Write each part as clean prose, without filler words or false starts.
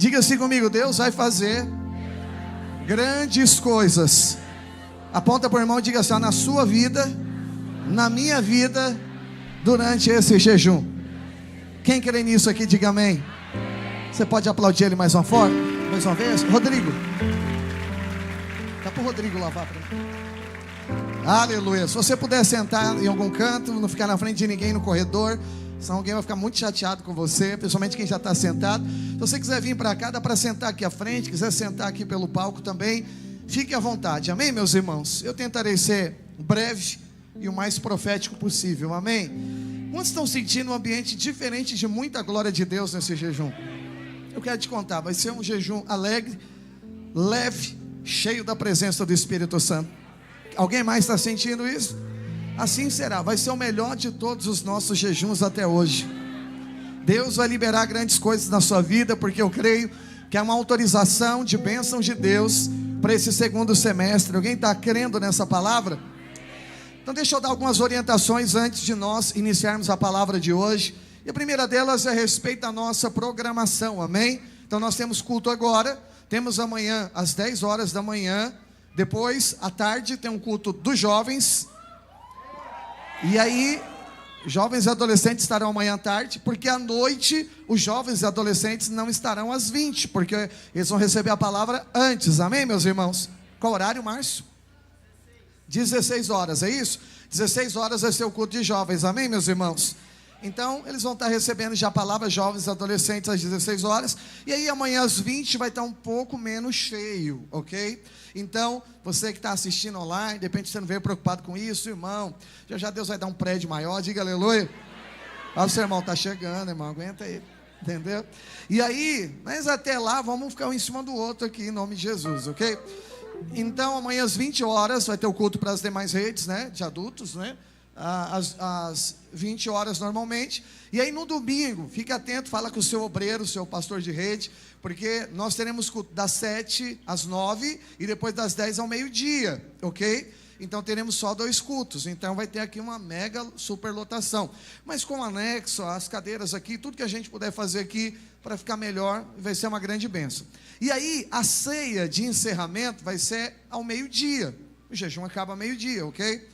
Diga assim comigo: Deus vai fazer grandes coisas. Aponta para o irmão e diga assim: na sua vida, na minha vida, durante esse jejum. Quem crê nisso aqui, diga amém. Você pode aplaudir ele mais uma vez? Rodrigo, dá para o Rodrigo lavar para mim. Aleluia. Se você puder sentar em algum canto, não ficar na frente de ninguém no corredor, senão alguém vai ficar muito chateado com você, principalmente quem já está sentado. Se você quiser vir para cá, dá para sentar aqui à frente. Quiser sentar aqui pelo palco também, fique à vontade, amém, meus irmãos? Eu tentarei ser breve e o mais profético possível, amém? Quantos estão sentindo um ambiente diferente de muita glória de Deus nesse jejum? Eu quero te contar, vai ser um jejum alegre, leve, cheio da presença do Espírito Santo. Alguém mais está sentindo isso? Assim será, vai ser o melhor de todos os nossos jejuns até hoje. Deus vai liberar grandes coisas na sua vida, porque eu creio que é uma autorização de bênção de Deus para esse segundo semestre. Alguém está crendo nessa palavra? Então deixa eu dar algumas orientações antes de nós iniciarmos a palavra de hoje. E a primeira delas é a respeito da nossa programação, amém? Então nós temos culto agora, temos amanhã às 10 horas da manhã, depois à tarde tem um culto dos jovens. E aí, jovens e adolescentes estarão amanhã à tarde, porque à noite os jovens e adolescentes não estarão às 20, porque eles vão receber a palavra antes, amém, meus irmãos? Qual horário, Márcio? 16 horas, é isso? 16 horas vai ser o culto de jovens, amém, meus irmãos? Então, eles vão estar recebendo já a palavra jovens e adolescentes às 16 horas. E aí, amanhã às 20 vai estar um pouco menos cheio, ok? Então, você que está assistindo online, de repente você não veio preocupado com isso, irmão. Já Deus vai dar um prédio maior, diga aleluia. Olha o seu irmão, está chegando, irmão, aguenta aí, entendeu? E aí, mas até lá, vamos ficar um em cima do outro aqui, em nome de Jesus, ok? Então, amanhã às 20 horas vai ter o culto para as demais redes, né, de adultos, né? Às 20 horas normalmente. E aí no domingo, fique atento, fala com o seu obreiro, o seu pastor de rede, porque nós teremos culto das 7 às 9 e depois das 10 ao meio-dia, ok? Então teremos só 2 cultos, então vai ter aqui uma mega superlotação, mas com anexo, as cadeiras aqui, tudo que a gente puder fazer aqui para ficar melhor, vai ser uma grande bênção. E aí a ceia de encerramento vai ser ao meio-dia, o jejum acaba ao meio-dia, ok?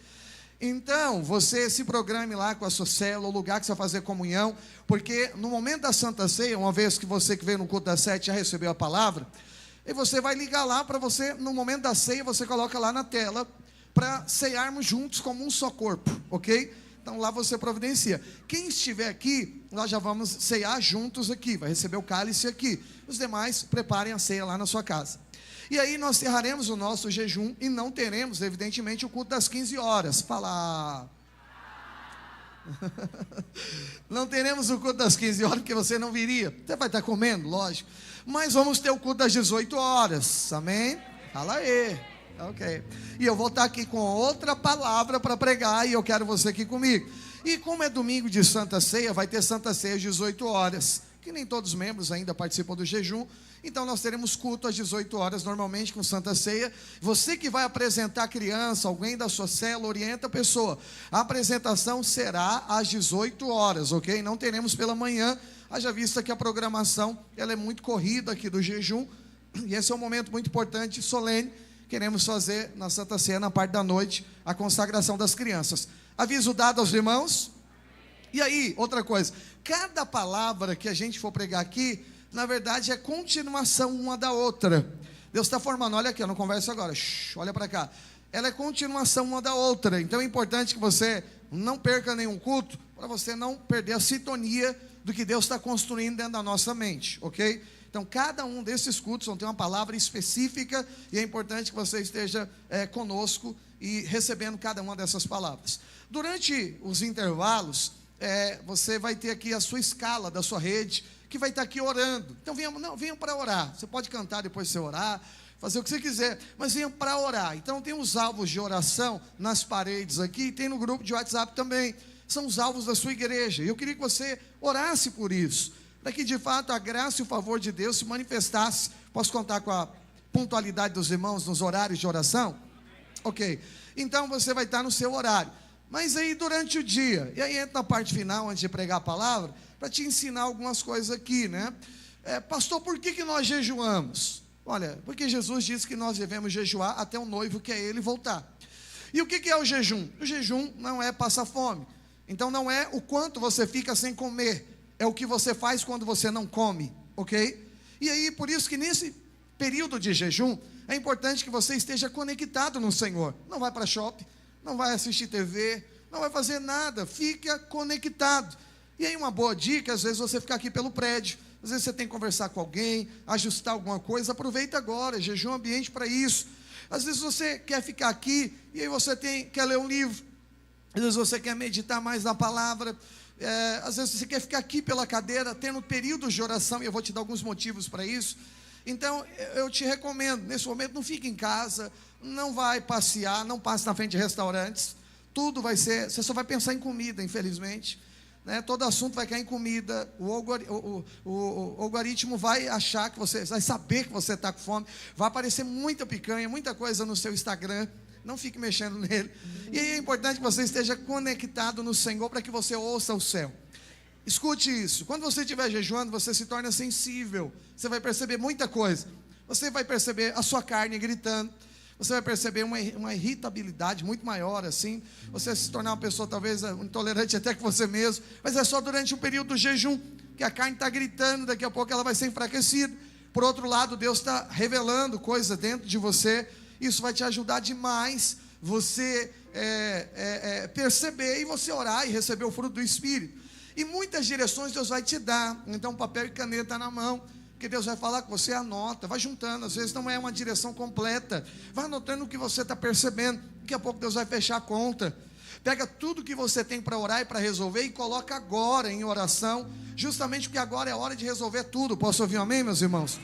Então, você se programe lá com a sua célula, o lugar que você vai fazer comunhão, porque no momento da Santa Ceia, uma vez que você que veio no culto das 7 já recebeu a palavra, e você vai ligar lá para você, no momento da ceia, você coloca lá na tela, para cearmos juntos como um só corpo, ok? Então lá você providencia. Quem estiver aqui, nós já vamos cear juntos aqui, vai receber o cálice aqui. Os demais, preparem a ceia lá na sua casa. E aí nós encerraremos o nosso jejum e não teremos, evidentemente, o culto das 15 horas. Fala. Não teremos o culto das 15 horas, porque você não viria. Você vai estar comendo, lógico. Mas vamos ter o culto das 18 horas. Amém? Fala aí. Ok. E eu vou estar aqui com outra palavra para pregar, e eu quero você aqui comigo. E como é domingo de Santa Ceia, vai ter Santa Ceia às 18 horas. Que nem todos os membros ainda participam do jejum. Então nós teremos culto às 18 horas, normalmente com Santa Ceia. Você que vai apresentar a criança, alguém da sua célula, orienta a pessoa. A apresentação será às 18 horas, ok? Não teremos pela manhã, haja vista que a programação ela é muito corrida aqui do jejum. E esse é um momento muito importante e solene. Queremos fazer na Santa Ceia, na parte da noite, a consagração das crianças. Aviso dado aos irmãos. E aí, outra coisa, cada palavra que a gente for pregar aqui, na verdade é continuação uma da outra. Deus está formando, olha aqui, eu não converso agora, olha para cá. Ela é continuação uma da outra, então é importante que você não perca nenhum culto, para você não perder a sintonia do que Deus está construindo dentro da nossa mente, ok? Então cada um desses cultos vão ter uma palavra específica, e é importante que você esteja conosco e recebendo cada uma dessas palavras. Durante os intervalos, você vai ter aqui a sua escala da sua rede, que vai estar aqui orando. Então venham para orar. Você pode cantar depois de você orar, fazer o que você quiser, mas venham para orar. Então tem os alvos de oração nas paredes aqui, e tem no grupo de WhatsApp também. São os alvos da sua igreja, e eu queria que você orasse por isso, para que de fato a graça e o favor de Deus se manifestasse. Posso contar com a pontualidade dos irmãos nos horários de oração? Ok, então você vai estar no seu horário. Mas aí durante o dia, e aí entra na parte final, antes de pregar a palavra, para te ensinar algumas coisas aqui, né? Pastor, por que nós jejuamos? Olha, porque Jesus disse que nós devemos jejuar até o noivo, que é ele, voltar. E o que é o jejum? O jejum não é passar fome. Então não é o quanto você fica sem comer, é o que você faz quando você não come, ok? E aí, por isso que nesse período de jejum, é importante que você esteja conectado no Senhor. Não vai para shopping, não vai assistir TV, não vai fazer nada, fica conectado. E aí uma boa dica, às vezes você ficar aqui pelo prédio, às vezes você tem que conversar com alguém, ajustar alguma coisa, aproveita agora, jejum é um ambiente para isso. Às vezes você quer ficar aqui, e aí você quer ler um livro, às vezes você quer meditar mais na palavra, às vezes você quer ficar aqui pela cadeira, tendo períodos de oração, e eu vou te dar alguns motivos para isso. Então eu te recomendo, nesse momento não fique em casa, não vai passear, não passe na frente de restaurantes, tudo vai ser, você só vai pensar em comida, infelizmente, né? Todo assunto vai cair em comida, o algoritmo vai achar que você, vai saber que você está com fome, vai aparecer muita picanha, muita coisa no seu Instagram, não fique mexendo nele, e aí é importante que você esteja conectado no Senhor, para que você ouça o céu. Escute isso, quando você estiver jejuando, você se torna sensível, você vai perceber muita coisa, você vai perceber a sua carne gritando, você vai perceber uma irritabilidade muito maior, assim, você vai se tornar uma pessoa talvez intolerante até com você mesmo, mas é só durante um período do jejum, que a carne está gritando, daqui a pouco ela vai ser enfraquecida. Por outro lado, Deus está revelando coisas dentro de você, isso vai te ajudar demais, você perceber, e você orar e receber o fruto do Espírito. E muitas direções Deus vai te dar, então papel e caneta na mão, que Deus vai falar com você, anota, vai juntando, às vezes não é uma direção completa, vai anotando o que você está percebendo, daqui a pouco Deus vai fechar a conta, pega tudo que você tem para orar e para resolver, e coloca agora em oração, justamente porque agora é hora de resolver tudo. Posso ouvir um amém, meus irmãos?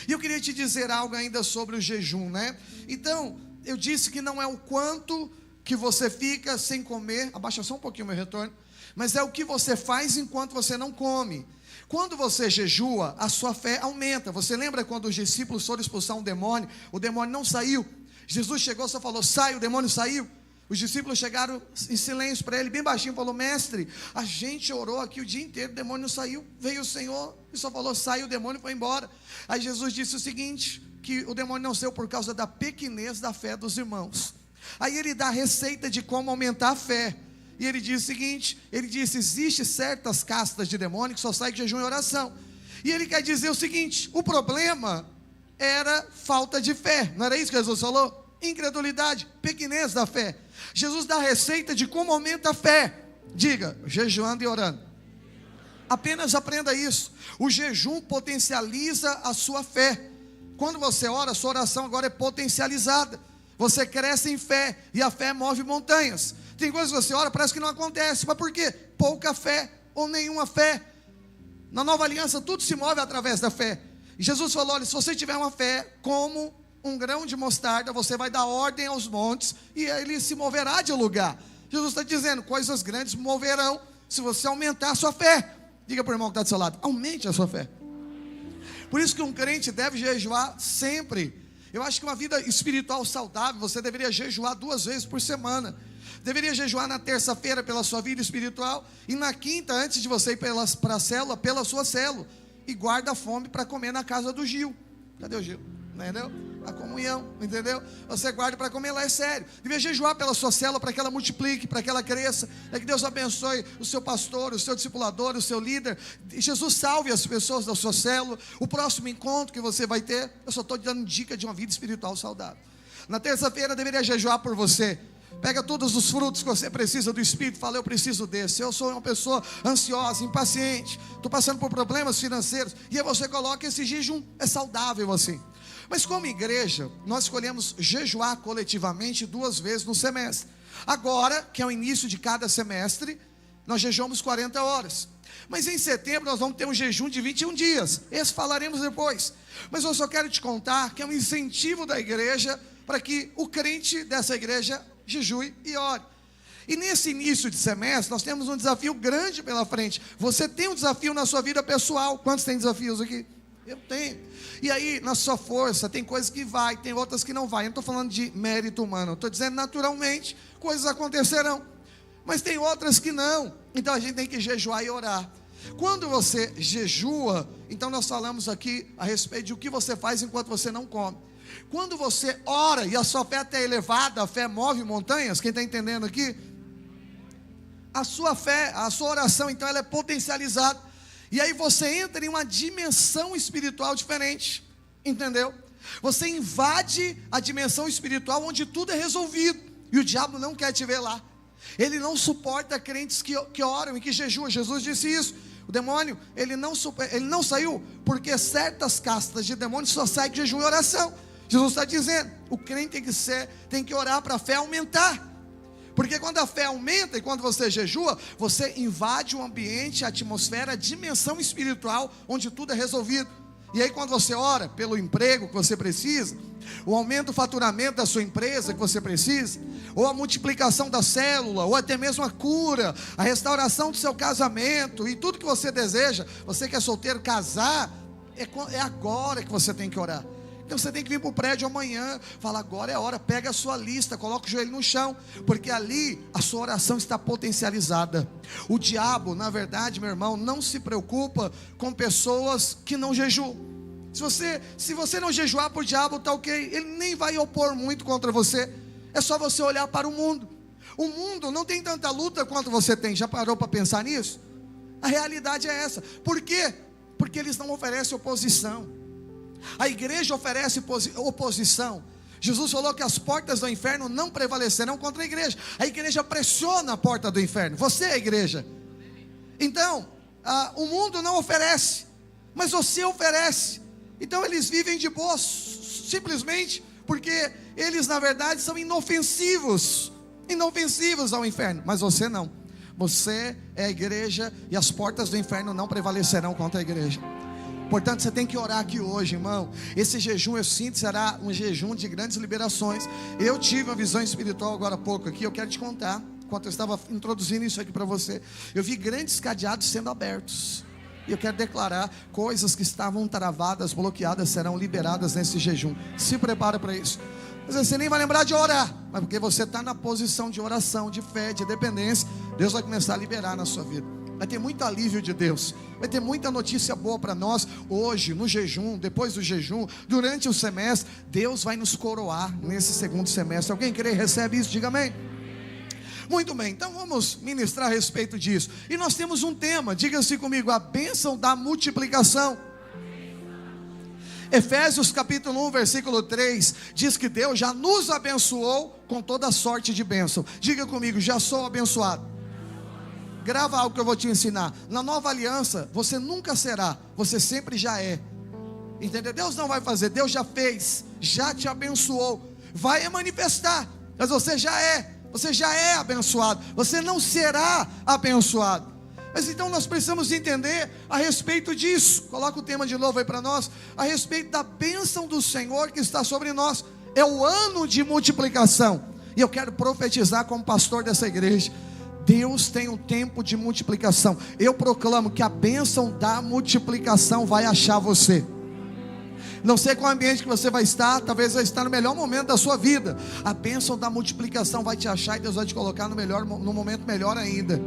E eu queria te dizer algo ainda sobre o jejum, né? Então, eu disse que não é o quanto que você fica sem comer, abaixa só um pouquinho o meu retorno, mas é o que você faz enquanto você não come. Quando você jejua, a sua fé aumenta. Você lembra quando os discípulos foram expulsar um demônio, o demônio não saiu, Jesus chegou e só falou, sai, o demônio saiu. Os discípulos chegaram em silêncio para ele, bem baixinho, falou, mestre, a gente orou aqui o dia inteiro, o demônio não saiu, veio o Senhor e só falou, sai, o demônio foi embora. Aí Jesus disse o seguinte, que o demônio não saiu por causa da pequenez da fé dos irmãos. Aí ele dá a receita de como aumentar a fé, e ele diz o seguinte, ele disse, existe certas castas de demônio que só saem com jejum e oração, e ele quer dizer o seguinte, o problema era falta de fé, não era isso que Jesus falou? Incredulidade, pequenez da fé. Jesus dá a receita de como aumenta a fé, diga, jejuando e orando. Apenas aprenda isso, o jejum potencializa a sua fé. Quando você ora, a sua oração agora é potencializada, você cresce em fé, e a fé move montanhas. Tem coisas que você ora, parece que não acontece, mas por quê? Pouca fé, ou nenhuma fé. Na nova aliança, tudo se move através da fé, e Jesus falou, olha, se você tiver uma fé, como um grão de mostarda, você vai dar ordem aos montes, e ele se moverá de lugar. Jesus está dizendo, coisas grandes moverão, se você aumentar a sua fé. Diga para o irmão que está do seu lado, aumente a sua fé. Por isso que um crente deve jejuar sempre. Eu acho que uma vida espiritual saudável, você deveria jejuar 2 vezes por semana. Deveria jejuar na terça-feira pela sua vida espiritual, e na quinta, antes de você ir para a célula, pela sua célula, e guarda a fome para comer na casa do Gil. Cadê o Gil? Entendeu? A comunhão, entendeu? Você guarda para comer lá, é sério. Devia jejuar pela sua célula, para que ela multiplique, para que ela cresça, que Deus abençoe o seu pastor, o seu discipulador, o seu líder, e Jesus salve as pessoas da sua célula. O próximo encontro que você vai ter, eu só estou te dando dica de uma vida espiritual saudável. Na terça-feira deveria jejuar por você. Pega todos os frutos que você precisa do Espírito, fala, eu preciso desse, eu sou uma pessoa ansiosa, impaciente, estou passando por problemas financeiros, e aí você coloca esse jejum, é saudável assim. Mas como igreja, nós escolhemos jejuar coletivamente 2 vezes no semestre. Agora, que é o início de cada semestre, nós jejuamos 40 horas. Mas em setembro nós vamos ter um jejum de 21 dias, esse falaremos depois. Mas eu só quero te contar que é um incentivo da igreja, para que o crente dessa igreja jejue e ore. E nesse início de semestre, nós temos um desafio grande pela frente. Você tem um desafio na sua vida pessoal. Quantos têm desafios aqui? Eu tenho. E aí, na sua força, tem coisas que vai, tem outras que não vai. Eu não estou falando de mérito humano, eu estou dizendo naturalmente, coisas acontecerão. Mas tem outras que não. Então a gente tem que jejuar e orar. Quando você jejua, então nós falamos aqui a respeito de o que você faz enquanto você não come. Quando você ora e a sua fé é elevada, a fé move montanhas, quem está entendendo aqui? A sua fé, a sua oração, então ela é potencializada. E aí você entra em uma dimensão espiritual diferente, entendeu? Você invade a dimensão espiritual onde tudo é resolvido. E o diabo não quer te ver lá. Ele não suporta crentes que oram e que jejuam. Jesus disse isso. O demônio, ele não saiu porque certas castas de demônios só saem de jejum e oração. Jesus está dizendo, o crente tem que orar para a fé aumentar. Porque quando a fé aumenta e quando você jejua, você invade o ambiente, a atmosfera, a dimensão espiritual onde tudo é resolvido. E aí quando você ora pelo emprego que você precisa, o aumento do faturamento da sua empresa que você precisa, ou a multiplicação da célula, ou até mesmo a cura, a restauração do seu casamento, e tudo que você deseja, você que é solteiro, casar, é agora que você tem que orar. Então você tem que vir para o prédio amanhã, fala, agora é a hora, pega a sua lista, coloca o joelho no chão, porque ali a sua oração está potencializada. O diabo, na verdade, meu irmão, não se preocupa com pessoas que não jejuam. Se você não jejuar para o diabo, está ok, ele nem vai opor muito contra você. É só você olhar para o mundo. O mundo não tem tanta luta quanto você tem. Já parou para pensar nisso? A realidade é essa. Por quê? Porque eles não oferecem oposição. A igreja oferece oposição. Jesus falou que as portas do inferno não prevalecerão contra a igreja. A igreja pressiona a porta do inferno. Você é a igreja. Então, o mundo não oferece, mas você oferece. Então eles vivem de boa, simplesmente porque eles na verdade são inofensivos ao inferno. Mas você não. Você é a igreja e as portas do inferno não prevalecerão contra a igreja. Portanto, você tem que orar aqui hoje, irmão. Esse jejum, eu sinto, será um jejum de grandes liberações. Eu tive uma visão espiritual agora há pouco aqui. Eu quero te contar, enquanto eu estava introduzindo isso aqui para você, eu vi grandes cadeados sendo abertos. E eu quero declarar, coisas que estavam travadas, bloqueadas, serão liberadas nesse jejum. Se prepara para isso. Às vezes você nem vai lembrar de orar, mas porque você está na posição de oração, de fé, de dependência, Deus vai começar a liberar na sua vida. Vai ter muito alívio de Deus, vai ter muita notícia boa para nós, hoje, no jejum, depois do jejum, durante o semestre, Deus vai nos coroar nesse segundo semestre. Alguém crê e recebe isso? Diga amém. Muito bem, então vamos ministrar a respeito disso, e nós temos um tema, diga-se comigo, a bênção da multiplicação. Efésios capítulo 1, versículo 3, diz que Deus já nos abençoou com toda sorte de bênção. Diga comigo, já sou abençoado. Grava algo que eu vou te ensinar. Na nova aliança, você nunca será, você sempre já é. Entendeu? Deus não vai fazer, Deus já fez, já te abençoou, vai manifestar, mas você já é abençoado, você não será abençoado. Mas então nós precisamos entender a respeito disso. Coloca o tema de novo aí para nós, a respeito da bênção do Senhor que está sobre nós. É o ano de multiplicação, e eu quero profetizar como pastor dessa igreja. Deus tem um tempo de multiplicação. Eu proclamo que a bênção da multiplicação vai achar você. Não sei qual ambiente que você vai estar, talvez vai estar no melhor momento da sua vida. A bênção da multiplicação vai te achar e Deus vai te colocar no momento melhor ainda.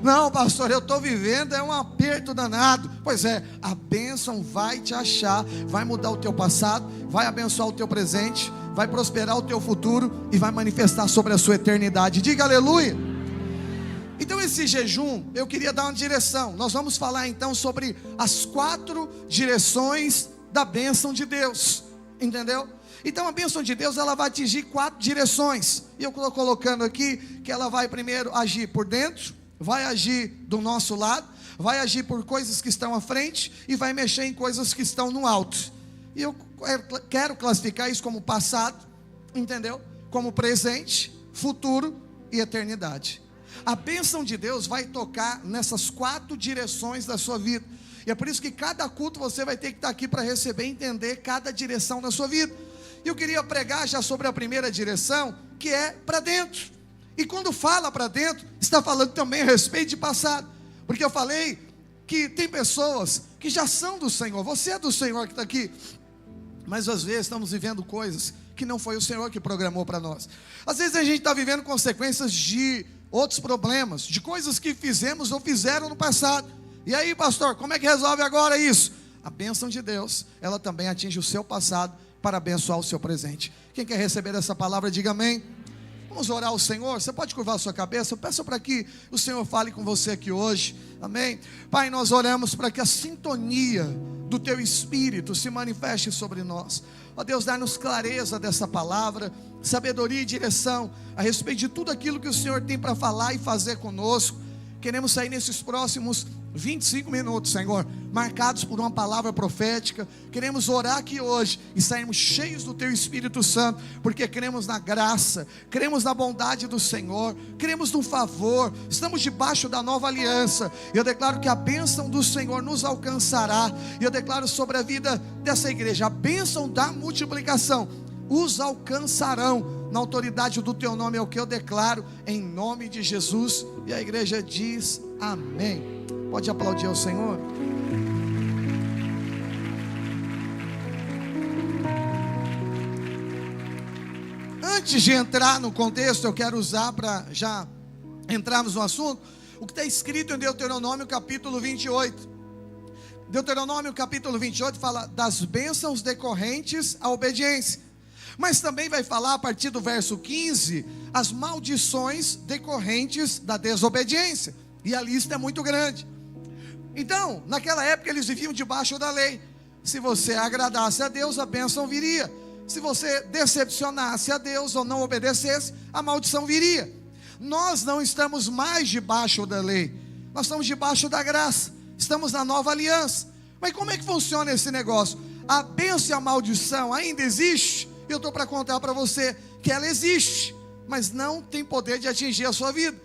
Não, pastor, eu estou vivendo, é um aperto danado. Pois é, a bênção vai te achar, vai mudar o teu passado, vai abençoar o teu presente, vai prosperar o teu futuro e vai manifestar sobre a sua eternidade. Diga aleluia. Então esse jejum, eu queria dar uma direção. Nós vamos falar então sobre as 4 direções da bênção de Deus, entendeu? Então a bênção de Deus, ela vai atingir 4 direções, e eu estou colocando aqui, que ela vai primeiro agir por dentro, vai agir do nosso lado, vai agir por coisas que estão à frente, e vai mexer em coisas que estão no alto. E eu quero classificar isso como passado, entendeu? Como presente, futuro e eternidade. A bênção de Deus vai tocar nessas 4 direções da sua vida. E é por isso que cada culto você vai ter que estar aqui para receber e entender cada direção da sua vida. E eu queria pregar já sobre a primeira direção, que é para dentro. E quando fala para dentro, está falando também a respeito de passado. Porque eu falei que tem pessoas que já são do Senhor. Você é do Senhor que está aqui. Mas às vezes estamos vivendo coisas que não foi o Senhor que programou para nós. Às vezes a gente está vivendo consequências de outros problemas, de coisas que fizemos ou fizeram no passado, E aí, pastor, como é que resolve agora isso? A bênção de Deus, ela também atinge o seu passado para abençoar o seu presente. Quem quer receber essa palavra, diga amém. Vamos orar ao Senhor. Você pode curvar a sua cabeça? Eu peço para que o Senhor fale com você aqui hoje. Amém? Pai, nós oramos para que a sintonia do Teu Espírito se manifeste sobre nós. Ó Deus, dá-nos clareza dessa palavra, sabedoria e direção a respeito de tudo aquilo que o Senhor tem para falar e fazer conosco. Queremos sair nesses próximos 25 minutos, Senhor, marcados por uma palavra profética. Queremos orar aqui hoje e sairmos cheios do Teu Espírito Santo, porque cremos na graça, cremos na bondade do Senhor, cremos no favor, estamos debaixo da nova aliança. Eu declaro que a bênção do Senhor nos alcançará, e eu declaro sobre a vida dessa igreja, a bênção da multiplicação os alcançarão. Na autoridade do Teu nome é o que eu declaro, em nome de Jesus. E a igreja diz amém. Pode aplaudir ao Senhor. Antes de entrar no contexto, eu quero usar para já entrarmos no assunto, o que está escrito em Deuteronômio capítulo 28. Deuteronômio capítulo 28 fala das bênçãos decorrentes à obediência. Mas também vai falar a partir do verso 15, as maldições decorrentes da desobediência. E a lista é muito grande. Então, naquela época eles viviam debaixo da lei. Se você agradasse a Deus, a bênção viria. Se você decepcionasse a Deus ou não obedecesse, a maldição viria. Nós não estamos mais debaixo da lei. Nós estamos debaixo da graça. Estamos na nova aliança. Mas como é que funciona esse negócio? A bênção e a maldição ainda existe? Eu estou para contar para você que ela existe, mas não tem poder de atingir a sua vida,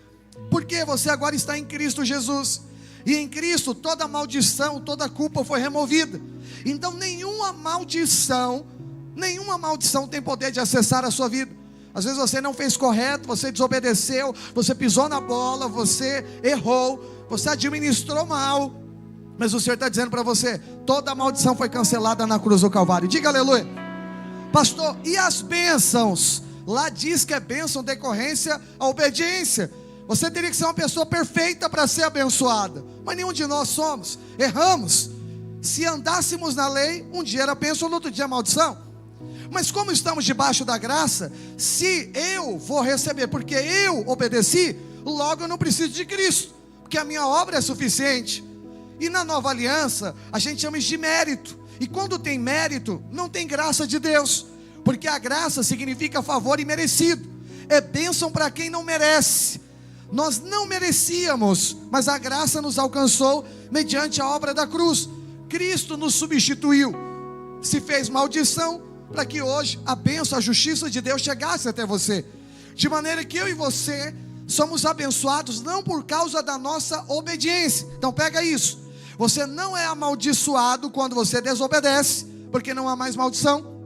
porque você agora está em Cristo Jesus, e em Cristo toda maldição, toda culpa foi removida. Então nenhuma maldição tem poder de acessar a sua vida. Às vezes você não fez correto, você desobedeceu, você pisou na bola, você errou, você administrou mal, mas o Senhor está dizendo para você, toda maldição foi cancelada na cruz do Calvário. Diga aleluia. Pastor, e as bênçãos? Lá diz que é bênção decorrência à obediência. Você teria que ser uma pessoa perfeita para ser abençoada, mas nenhum de nós somos, erramos. Se andássemos na lei, um dia era bênção, no outro dia maldição. Mas como estamos debaixo da graça, se eu vou receber porque eu obedeci, logo eu não preciso de Cristo, porque a minha obra é suficiente. E na nova aliança, a gente chama isso de mérito. E quando tem mérito, não tem graça de Deus, porque a graça significa favor imerecido, é bênção para quem não merece. Nós não merecíamos, mas a graça nos alcançou mediante a obra da cruz. Cristo nos substituiu, se fez maldição, para que hoje a bênção, a justiça de Deus chegasse até você, de maneira que eu e você somos abençoados não por causa da nossa obediência. Então pega isso. Você não é amaldiçoado quando você desobedece, porque não há mais maldição.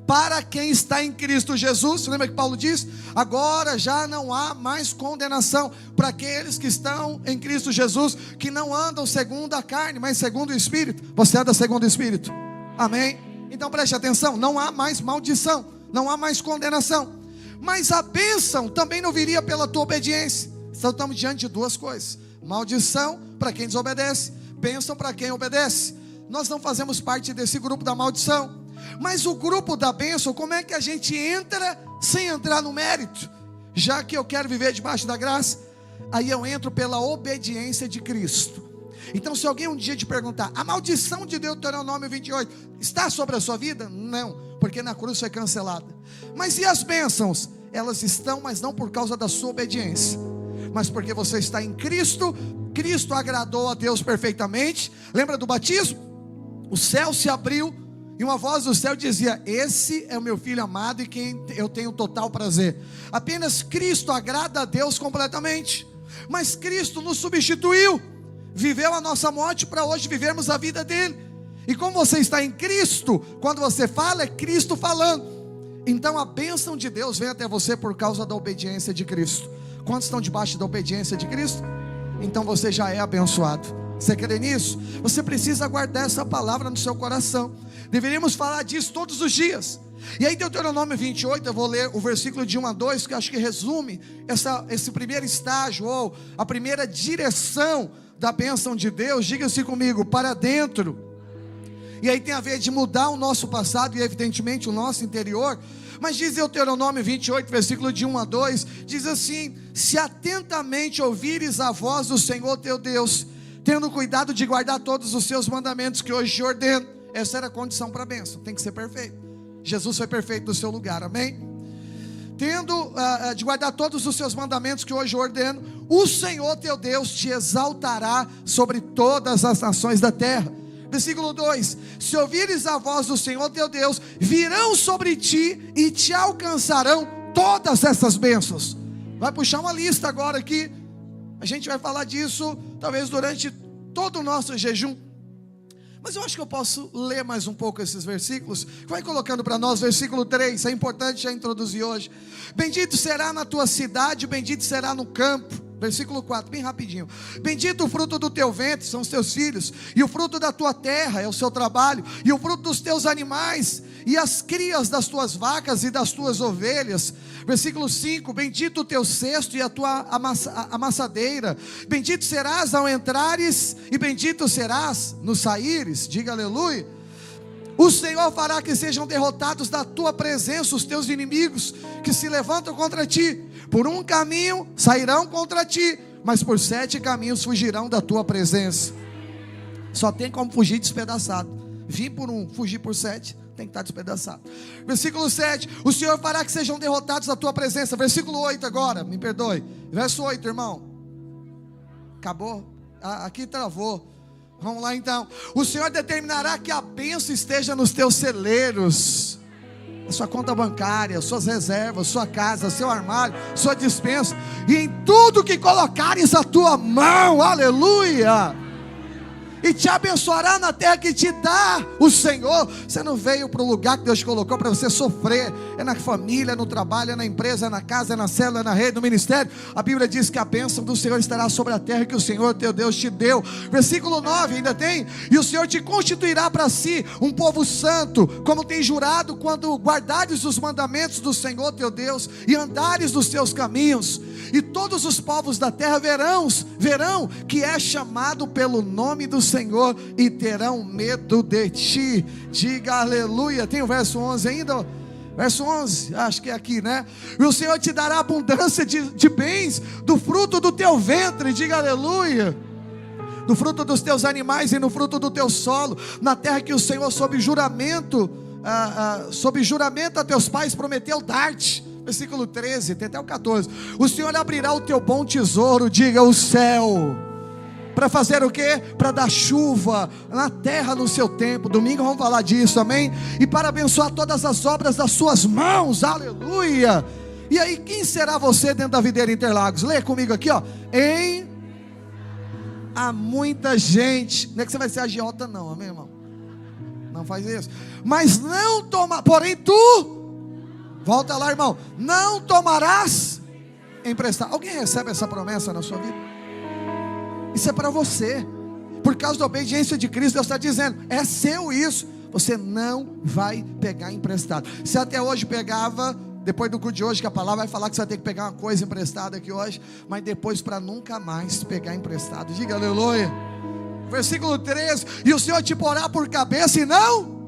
Para quem está em Cristo Jesus, lembra que Paulo diz? Agora já não há mais condenação para aqueles que estão em Cristo Jesus, que não andam segundo a carne, mas segundo o Espírito. Você anda segundo o Espírito, amém? Então preste atenção, não há mais maldição, não há mais condenação. Mas a bênção também não viria pela tua obediência. Então estamos diante de duas coisas: maldição para quem desobedece, bênção para quem obedece. Nós não fazemos parte desse grupo da maldição, mas o grupo da bênção, como é que a gente entra sem entrar no mérito? Já que eu quero viver debaixo da graça, aí eu entro pela obediência de Cristo. Então se alguém um dia te perguntar, a maldição de Deuteronômio 28 está sobre a sua vida? Não, porque na cruz foi cancelada. Mas e as bênçãos? Elas estão, mas não por causa da sua obediência, mas porque você está em Cristo. Cristo agradou a Deus perfeitamente. Lembra do batismo? O céu se abriu e uma voz do céu dizia: esse é o meu filho amado em quem eu tenho total prazer. Apenas Cristo agrada a Deus completamente, mas Cristo nos substituiu, viveu a nossa morte para hoje vivermos a vida dele. E como você está em Cristo, quando você fala, é Cristo falando. Então a bênção de Deus vem até você por causa da obediência de Cristo. Quantos estão debaixo da obediência de Cristo? Então você já é abençoado. Você crê nisso? Você precisa guardar essa palavra no seu coração. Deveríamos falar disso todos os dias. E aí Deuteronômio 28, eu vou ler o versículo de 1 a 2, que eu acho que resume esse primeiro estágio, ou a primeira direção da bênção de Deus, diga-se comigo, para dentro. E aí tem a ver de mudar o nosso passado e evidentemente o nosso interior. Mas diz Deuteronômio 28, versículo de 1 a 2, diz assim: se atentamente ouvires a voz do Senhor teu Deus, tendo cuidado de guardar todos os seus mandamentos que hoje te ordeno. Essa era a condição para a bênção, tem que ser perfeito. Jesus foi perfeito no seu lugar, amém? Tendo de guardar todos os seus mandamentos que hoje ordeno, o Senhor teu Deus te exaltará sobre todas as nações da terra. Versículo 2: se ouvires a voz do Senhor teu Deus, virão sobre ti e te alcançarão todas essas bênçãos. Vai puxar uma lista agora aqui. A gente vai falar disso talvez durante todo o nosso jejum. Mas eu acho que eu posso ler mais um pouco esses versículos. Vai colocando para nós, versículo 3, é importante já introduzir hoje. Bendito será na tua cidade, bendito será no campo. Versículo 4, bem rapidinho. Bendito o fruto do teu ventre, são os teus filhos, e o fruto da tua terra, é o seu trabalho, e o fruto dos teus animais, e as crias das tuas vacas e das tuas ovelhas. Versículo 5, bendito o teu cesto e a tua amassadeira. Bendito serás ao entrares, e bendito serás no saíres. Diga aleluia. O Senhor fará que sejam derrotados da tua presença os teus inimigos, que se levantam contra ti. Por um caminho sairão contra ti, mas por 7 caminhos fugirão da tua presença. Só tem como fugir despedaçado. Vim por um, fugir por 7, tem que estar despedaçado. Versículo 7, o Senhor fará que sejam derrotados da tua presença. Versículo 8 agora, me perdoe. Verso 8, irmão. Acabou? Aqui travou. Vamos lá então. O Senhor determinará que a bênção esteja nos teus celeiros, a sua conta bancária, suas reservas, sua casa, seu armário, sua despensa, e em tudo que colocares a tua mão, aleluia, e te abençoará na terra que te dá o Senhor. Você não veio para o lugar que Deus te colocou para você sofrer. É na família, é no trabalho, é na empresa, é na casa, é na célula, é na rede, no ministério. A Bíblia diz que a bênção do Senhor estará sobre a terra que o Senhor teu Deus te deu. Versículo 9 ainda tem: e o Senhor te constituirá para si um povo santo, como tem jurado, quando guardares os mandamentos do Senhor teu Deus e andares nos teus caminhos. E todos os povos da terra verão que é chamado pelo nome do Senhor e terão medo de ti. Diga aleluia. Tem o verso 11 ainda? Verso 11, acho que é aqui, né? E o Senhor te dará abundância de bens, do fruto do teu ventre. Diga aleluia. Do fruto dos teus animais e no fruto do teu solo, na terra que o Senhor sob juramento a teus pais prometeu dar-te. Versículo 13, tem até o 14. O Senhor abrirá o teu bom tesouro, diga o céu, para fazer o quê? Para dar chuva na terra no seu tempo. Domingo vamos falar disso, amém? E para abençoar todas as obras das suas mãos, aleluia. E aí, quem será você dentro da videira Interlagos? Leia comigo aqui, ó. Há muita gente. Não é que você vai ser agiota não, amém, irmão? Não faz isso. Mas não toma, porém tu, volta lá, irmão, não tomarás emprestado. Alguém recebe essa promessa na sua vida? Isso é para você. Por causa da obediência de Cristo, Deus está dizendo: é seu isso. Você não vai pegar emprestado. Se até hoje pegava, depois do culto de hoje, que a palavra vai falar que você vai ter que pegar uma coisa emprestada aqui hoje, mas depois para nunca mais pegar emprestado. Diga aleluia. Versículo 13: e o Senhor te porá por cabeça e não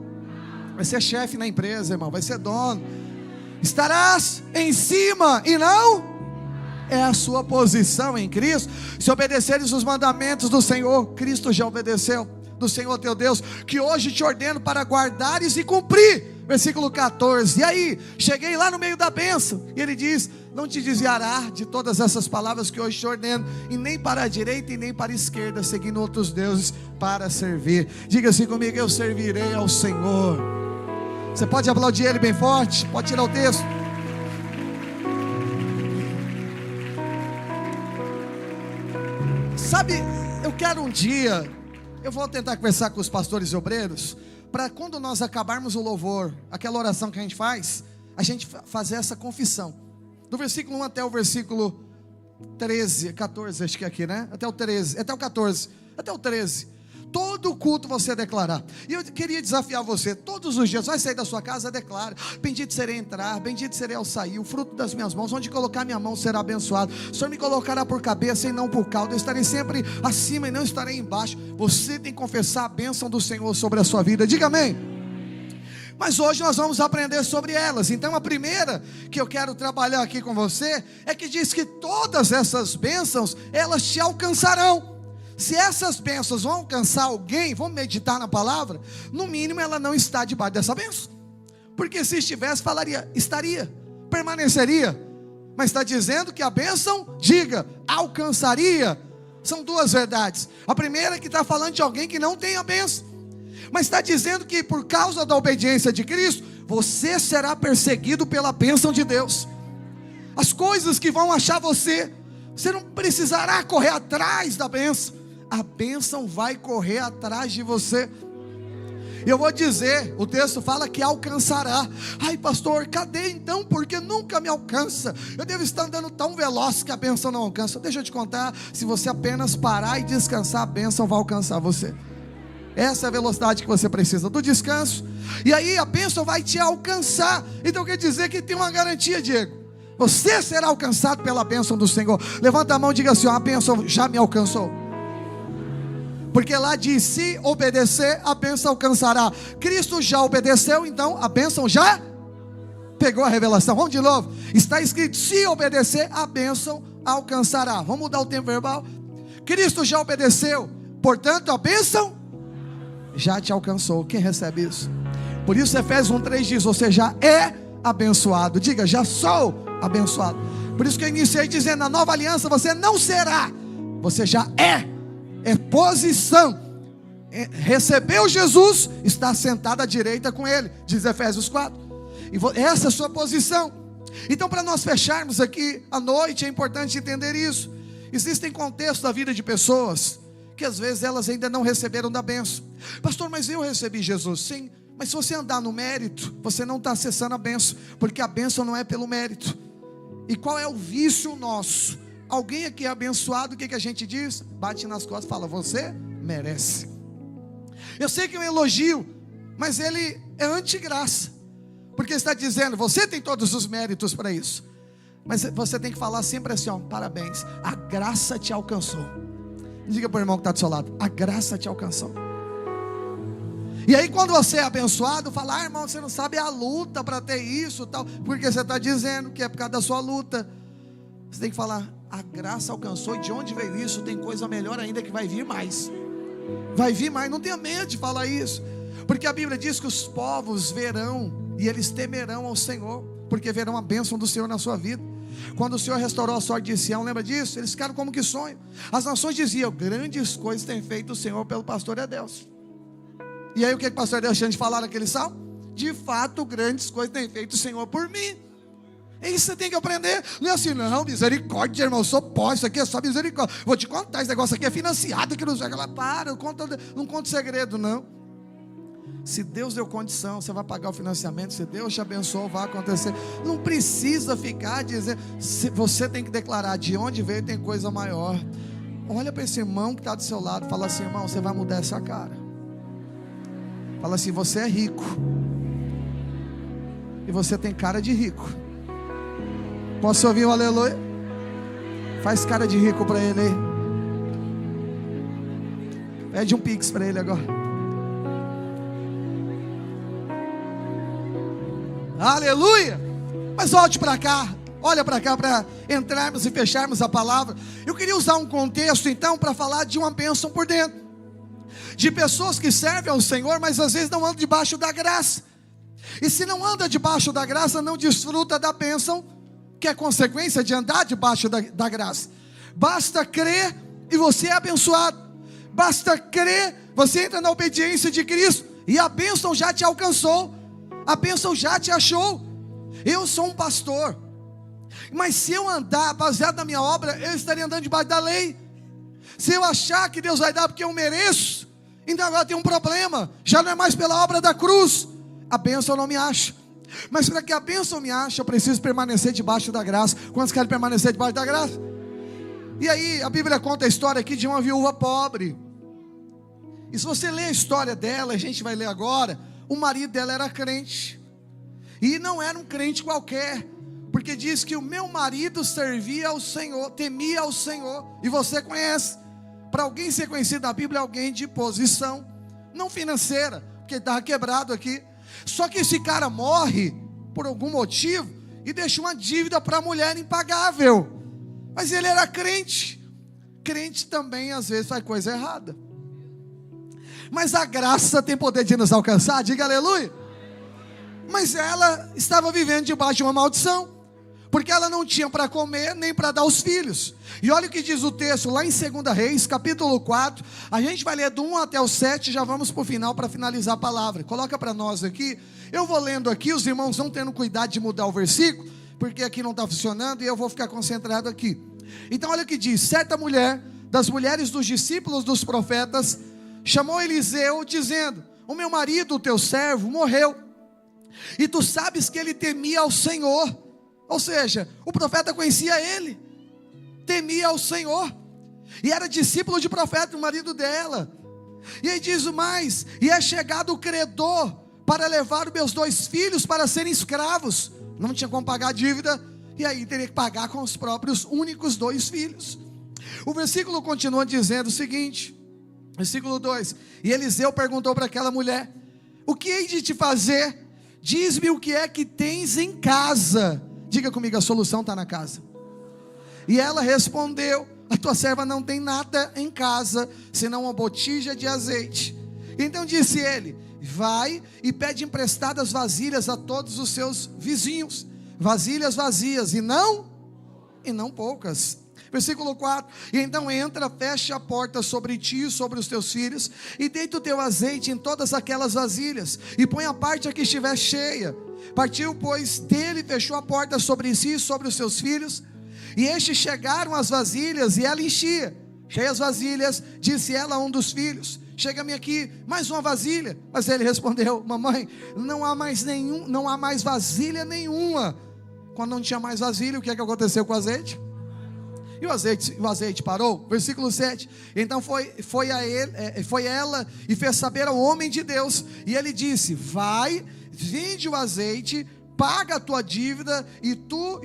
vai ser chefe na empresa, irmão, vai ser dono. Estarás em cima e não, é a sua posição em Cristo. Se obedeceres os mandamentos do Senhor, Cristo já obedeceu, do Senhor teu Deus, que hoje te ordeno para guardares e cumprir. Versículo 14, e aí, cheguei lá no meio da bênção, e ele diz: não te desviará de todas essas palavras que hoje te ordeno, e nem para a direita e nem para a esquerda, seguindo outros deuses para servir. Diga assim comigo: eu servirei ao Senhor. Você pode aplaudir ele bem forte? Pode tirar o texto. Sabe, eu quero um dia, eu vou tentar conversar com os pastores e obreiros, para quando nós acabarmos o louvor, aquela oração que a gente faz, a gente fazer essa confissão, do versículo 1 até o versículo 13, 14, acho que é aqui, né? Até o 13, até o 14, até o 13. todo culto você declarar. E eu queria desafiar você, todos os dias, vai sair da sua casa, declara: bendito serei entrar, bendito serei ao sair, o fruto das minhas mãos, onde colocar minha mão será abençoado. O Senhor me colocará por cabeça e não por cauda, eu estarei sempre acima e não estarei embaixo. Você tem que confessar a bênção do Senhor sobre a sua vida, diga amém. Mas hoje nós vamos aprender sobre elas. Então a primeira que eu quero trabalhar aqui com você é que diz que todas essas bênçãos, elas te alcançarão. Se essas bênçãos vão alcançar alguém, vamos meditar na palavra, no mínimo ela não está debaixo dessa bênção. Porque se estivesse, falaria, estaria, permaneceria. Mas está dizendo que a bênção, diga, alcançaria. São duas verdades. A primeira é que está falando de alguém que não tem a bênção. Mas está dizendo que por causa da obediência de Cristo, você será perseguido pela bênção de Deus. As coisas que vão achar você não precisará correr atrás da bênção. A bênção vai correr atrás de você. Eu vou dizer, o texto fala que alcançará. Ai pastor, cadê então? Porque nunca me alcança. Eu devo estar andando tão veloz que a bênção não alcança. Deixa eu te contar, se você apenas parar e descansar, a bênção vai alcançar você. Essa é a velocidade que você precisa, do descanso. E aí a bênção vai te alcançar. Então quer dizer que tem uma garantia, Diego. Você será alcançado pela bênção do Senhor. Levanta a mão e diga assim: a bênção já me alcançou. Porque lá diz, se obedecer, a bênção alcançará. Cristo já obedeceu, então a bênção já pegou a revelação. Vamos de novo. Está escrito, se obedecer, a bênção alcançará. Vamos mudar o tempo verbal. Cristo já obedeceu, portanto a bênção já te alcançou. Quem recebe isso? Por isso Efésios 1:3 diz, você já é abençoado. Diga, já sou abençoado. Por isso que eu iniciei dizendo, na nova aliança você não será, você já é. É posição. Recebeu Jesus, está sentado à direita com Ele, diz Efésios 4. E essa é a sua posição. Então, para nós fecharmos aqui a noite, é importante entender isso. Existem contextos da vida de pessoas que às vezes elas ainda não receberam da bênção. Pastor, mas eu recebi Jesus. Sim, mas se você andar no mérito, você não está acessando a bênção, porque a bênção não é pelo mérito. E qual é o vício nosso? Alguém aqui é abençoado, o que a gente diz? Bate nas costas e fala, você merece. Eu sei que é um elogio, mas ele é antigraça, porque está dizendo, você tem todos os méritos para isso. Mas você tem que falar sempre assim, ó, parabéns, a graça te alcançou. Diga para o irmão que está do seu lado, a graça te alcançou. E aí quando você é abençoado, fala, irmão, você não sabe a luta para ter isso, tal, porque você está dizendo que é por causa da sua luta. Você tem que falar, a graça alcançou, e de onde veio isso? Tem coisa melhor ainda que vai vir mais. Vai vir mais, não tenha medo de falar isso. Porque a Bíblia diz que os povos verão, e eles temerão ao Senhor, porque verão a bênção do Senhor na sua vida. Quando o Senhor restaurou a sorte de Sião, lembra disso? Eles ficaram como que sonho. As nações diziam, grandes coisas tem feito o Senhor pelo pastor Deus. E aí o que o pastor Deus tinha de falar naquele salmo? De fato, grandes coisas tem feito o Senhor por mim. É isso que você tem que aprender. Não é assim, não, misericórdia, irmão, eu sou pobre, isso aqui é só misericórdia. Vou te contar, esse negócio aqui é financiado, que não sei o que lá. Para, não conta segredo, não. Se Deus deu condição, você vai pagar o financiamento. Se Deus te abençoou, vai acontecer. Não precisa ficar dizendo. Você tem que declarar, de onde veio tem coisa maior. Olha para esse irmão que está do seu lado, fala assim, irmão, você vai mudar essa cara. Fala assim, você é rico, e você tem cara de rico. Posso ouvir um aleluia? Faz cara de rico para ele aí. Pede um pix para ele agora. Aleluia! Mas volte para cá. Olha para cá para entrarmos e fecharmos a palavra. Eu queria usar um contexto então para falar de uma bênção por dentro. De pessoas que servem ao Senhor, mas às vezes não andam debaixo da graça. E se não anda debaixo da graça, não desfruta da bênção, que é consequência de andar debaixo da graça. Basta crer e você é abençoado. Basta crer, você entra na obediência de Cristo e a bênção já te alcançou. A bênção já te achou. Eu sou um pastor, mas se eu andar baseado na minha obra, eu estaria andando debaixo da lei. Se eu achar que Deus vai dar porque eu mereço, então agora tem um problema. Já não é mais pela obra da cruz. A bênção não me acha. Mas para que a bênção me ache, eu preciso permanecer debaixo da graça. Quantos querem permanecer debaixo da graça? E aí a Bíblia conta a história aqui de uma viúva pobre. E se você ler a história dela, a gente vai ler agora, o marido dela era crente. E não era um crente qualquer, porque diz que o meu marido servia ao Senhor, temia ao Senhor. E você conhece, para alguém ser conhecido na Bíblia, é alguém de posição, não financeira, porque estava quebrado aqui. Só que esse cara morre, por algum motivo, e deixa uma dívida para a mulher impagável. Mas ele era crente. Crente também às vezes faz coisa errada. Mas a graça tem poder de nos alcançar, diga aleluia. Mas ela estava vivendo debaixo de uma maldição, porque ela não tinha para comer, nem para dar aos filhos. E olha o que diz o texto, lá em 2 Reis, capítulo 4, a gente vai ler do 1 até o 7, já vamos para o final, para finalizar a palavra. Coloca para nós aqui, eu vou lendo aqui, os irmãos vão tendo cuidado de mudar o versículo, porque aqui não está funcionando, e eu vou ficar concentrado aqui. Então olha o que diz, certa mulher, das mulheres dos discípulos dos profetas, chamou Eliseu, dizendo, o meu marido, o teu servo, morreu, e tu sabes que ele temia ao Senhor. Ou seja, o profeta conhecia ele, temia ao Senhor, e era discípulo de profeta, o marido dela. E aí diz o mais, e é chegado o credor, para levar os meus 2 filhos para serem escravos. Não tinha como pagar a dívida, e aí teria que pagar com os próprios únicos 2 filhos. O versículo continua dizendo o seguinte, versículo 2, e Eliseu perguntou para aquela mulher, o que hei de te fazer? Diz-me o que é que tens em casa. Diga comigo, a solução está na casa. E ela respondeu, a tua serva não tem nada em casa, senão uma botija de azeite. Então disse ele, vai e pede emprestadas vasilhas a todos os seus vizinhos, vasilhas vazias, e não poucas. Versículo 4, e então entra, fecha a porta sobre ti e sobre os teus filhos, e deita o teu azeite em todas aquelas vasilhas, e põe a parte a que estiver cheia. Partiu, pois, dele, fechou a porta sobre si e sobre os seus filhos, e estes chegaram às vasilhas, e ela enchia. Cheias as vasilhas, disse ela a um dos filhos, chega-me aqui, mais uma vasilha. Mas ele respondeu, mamãe, não há mais vasilha nenhuma. Quando não tinha mais vasilha, o que é que aconteceu com o azeite? E o azeite parou. Versículo 7, então foi ela e fez saber ao homem de Deus, e ele disse, vai, vende o azeite, paga a tua dívida, e tu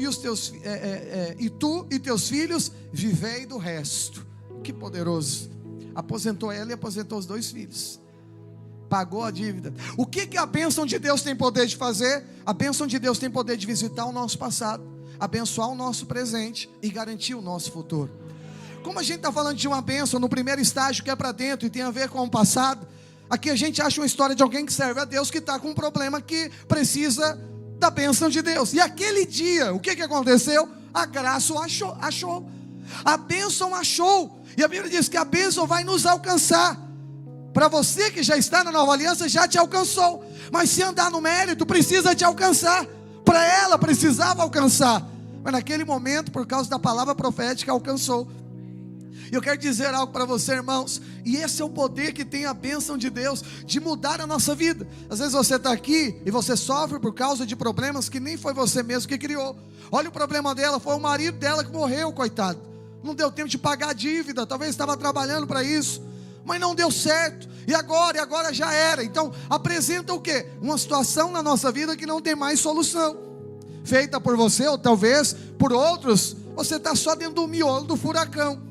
e teus filhos vivei do resto. Que poderoso. Aposentou ela e aposentou os 2 filhos, pagou a dívida. O que a bênção de Deus tem poder de fazer? A bênção de Deus tem poder de visitar o nosso passado, abençoar o nosso presente e garantir o nosso futuro. Como a gente está falando de uma bênção no primeiro estágio, que é para dentro e tem a ver com o passado, aqui a gente acha uma história de alguém que serve a Deus, que está com um problema que precisa da bênção de Deus. E aquele dia, o que aconteceu? A graça achou, a bênção achou, e a Bíblia diz que a bênção vai nos alcançar. Para você que já está na nova aliança, já te alcançou, mas se andar no mérito, precisa te alcançar. Para ela precisava alcançar, mas naquele momento, por causa da palavra profética, alcançou. E eu quero dizer algo para você, irmãos, e esse é o poder que tem a bênção de Deus, de mudar a nossa vida. Às vezes você está aqui, e você sofre por causa de problemas que nem foi você mesmo que criou. Olha o problema dela, foi o marido dela que morreu, coitado, não deu tempo de pagar a dívida, talvez estava trabalhando para isso, mas não deu certo, e agora já era. Então apresenta o quê? Uma situação na nossa vida que não tem mais solução, feita por você, ou talvez por outros. Você está só dentro do miolo do furacão.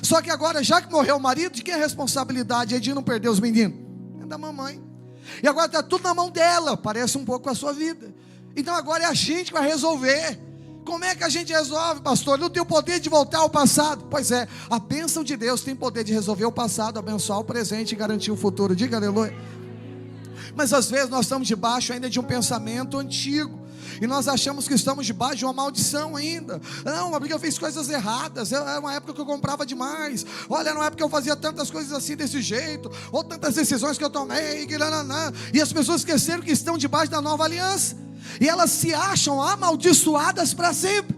Só que agora, já que morreu o marido, de quem é a responsabilidade? É de não perder os meninos? É da mamãe. E agora está tudo na mão dela, parece um pouco com a sua vida. Então agora é a gente que vai resolver. Como é que a gente resolve, pastor? Não tem o poder de voltar ao passado. Pois é, a bênção de Deus tem poder de resolver o passado, abençoar o presente e garantir o futuro. Diga aleluia. Mas às vezes nós estamos debaixo ainda de um pensamento antigo, e nós achamos que estamos debaixo de uma maldição ainda. Não, porque eu fiz coisas erradas, era uma época que eu comprava demais, olha, era uma época que eu fazia tantas coisas assim desse jeito, ou tantas decisões que eu tomei, e as pessoas esqueceram que estão debaixo da nova aliança, e elas se acham amaldiçoadas para sempre.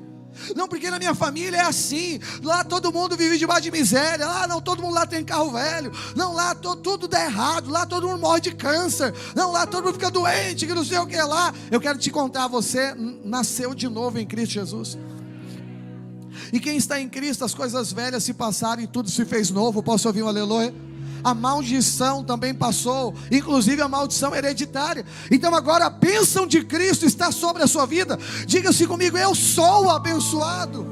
Não, porque na minha família é assim, lá todo mundo vive debaixo de miséria, lá não, todo mundo lá tem carro velho, não, lá tudo dá errado, lá todo mundo morre de câncer, não, lá todo mundo fica doente, que não sei o que lá. Eu quero te contar, você nasceu de novo em Cristo Jesus, e quem está em Cristo, as coisas velhas se passaram e tudo se fez novo. Posso ouvir um aleluia? a maldição também passou, inclusive a maldição hereditária. Então agora a bênção de Cristo está sobre a sua vida. Diga-se comigo: eu sou abençoado.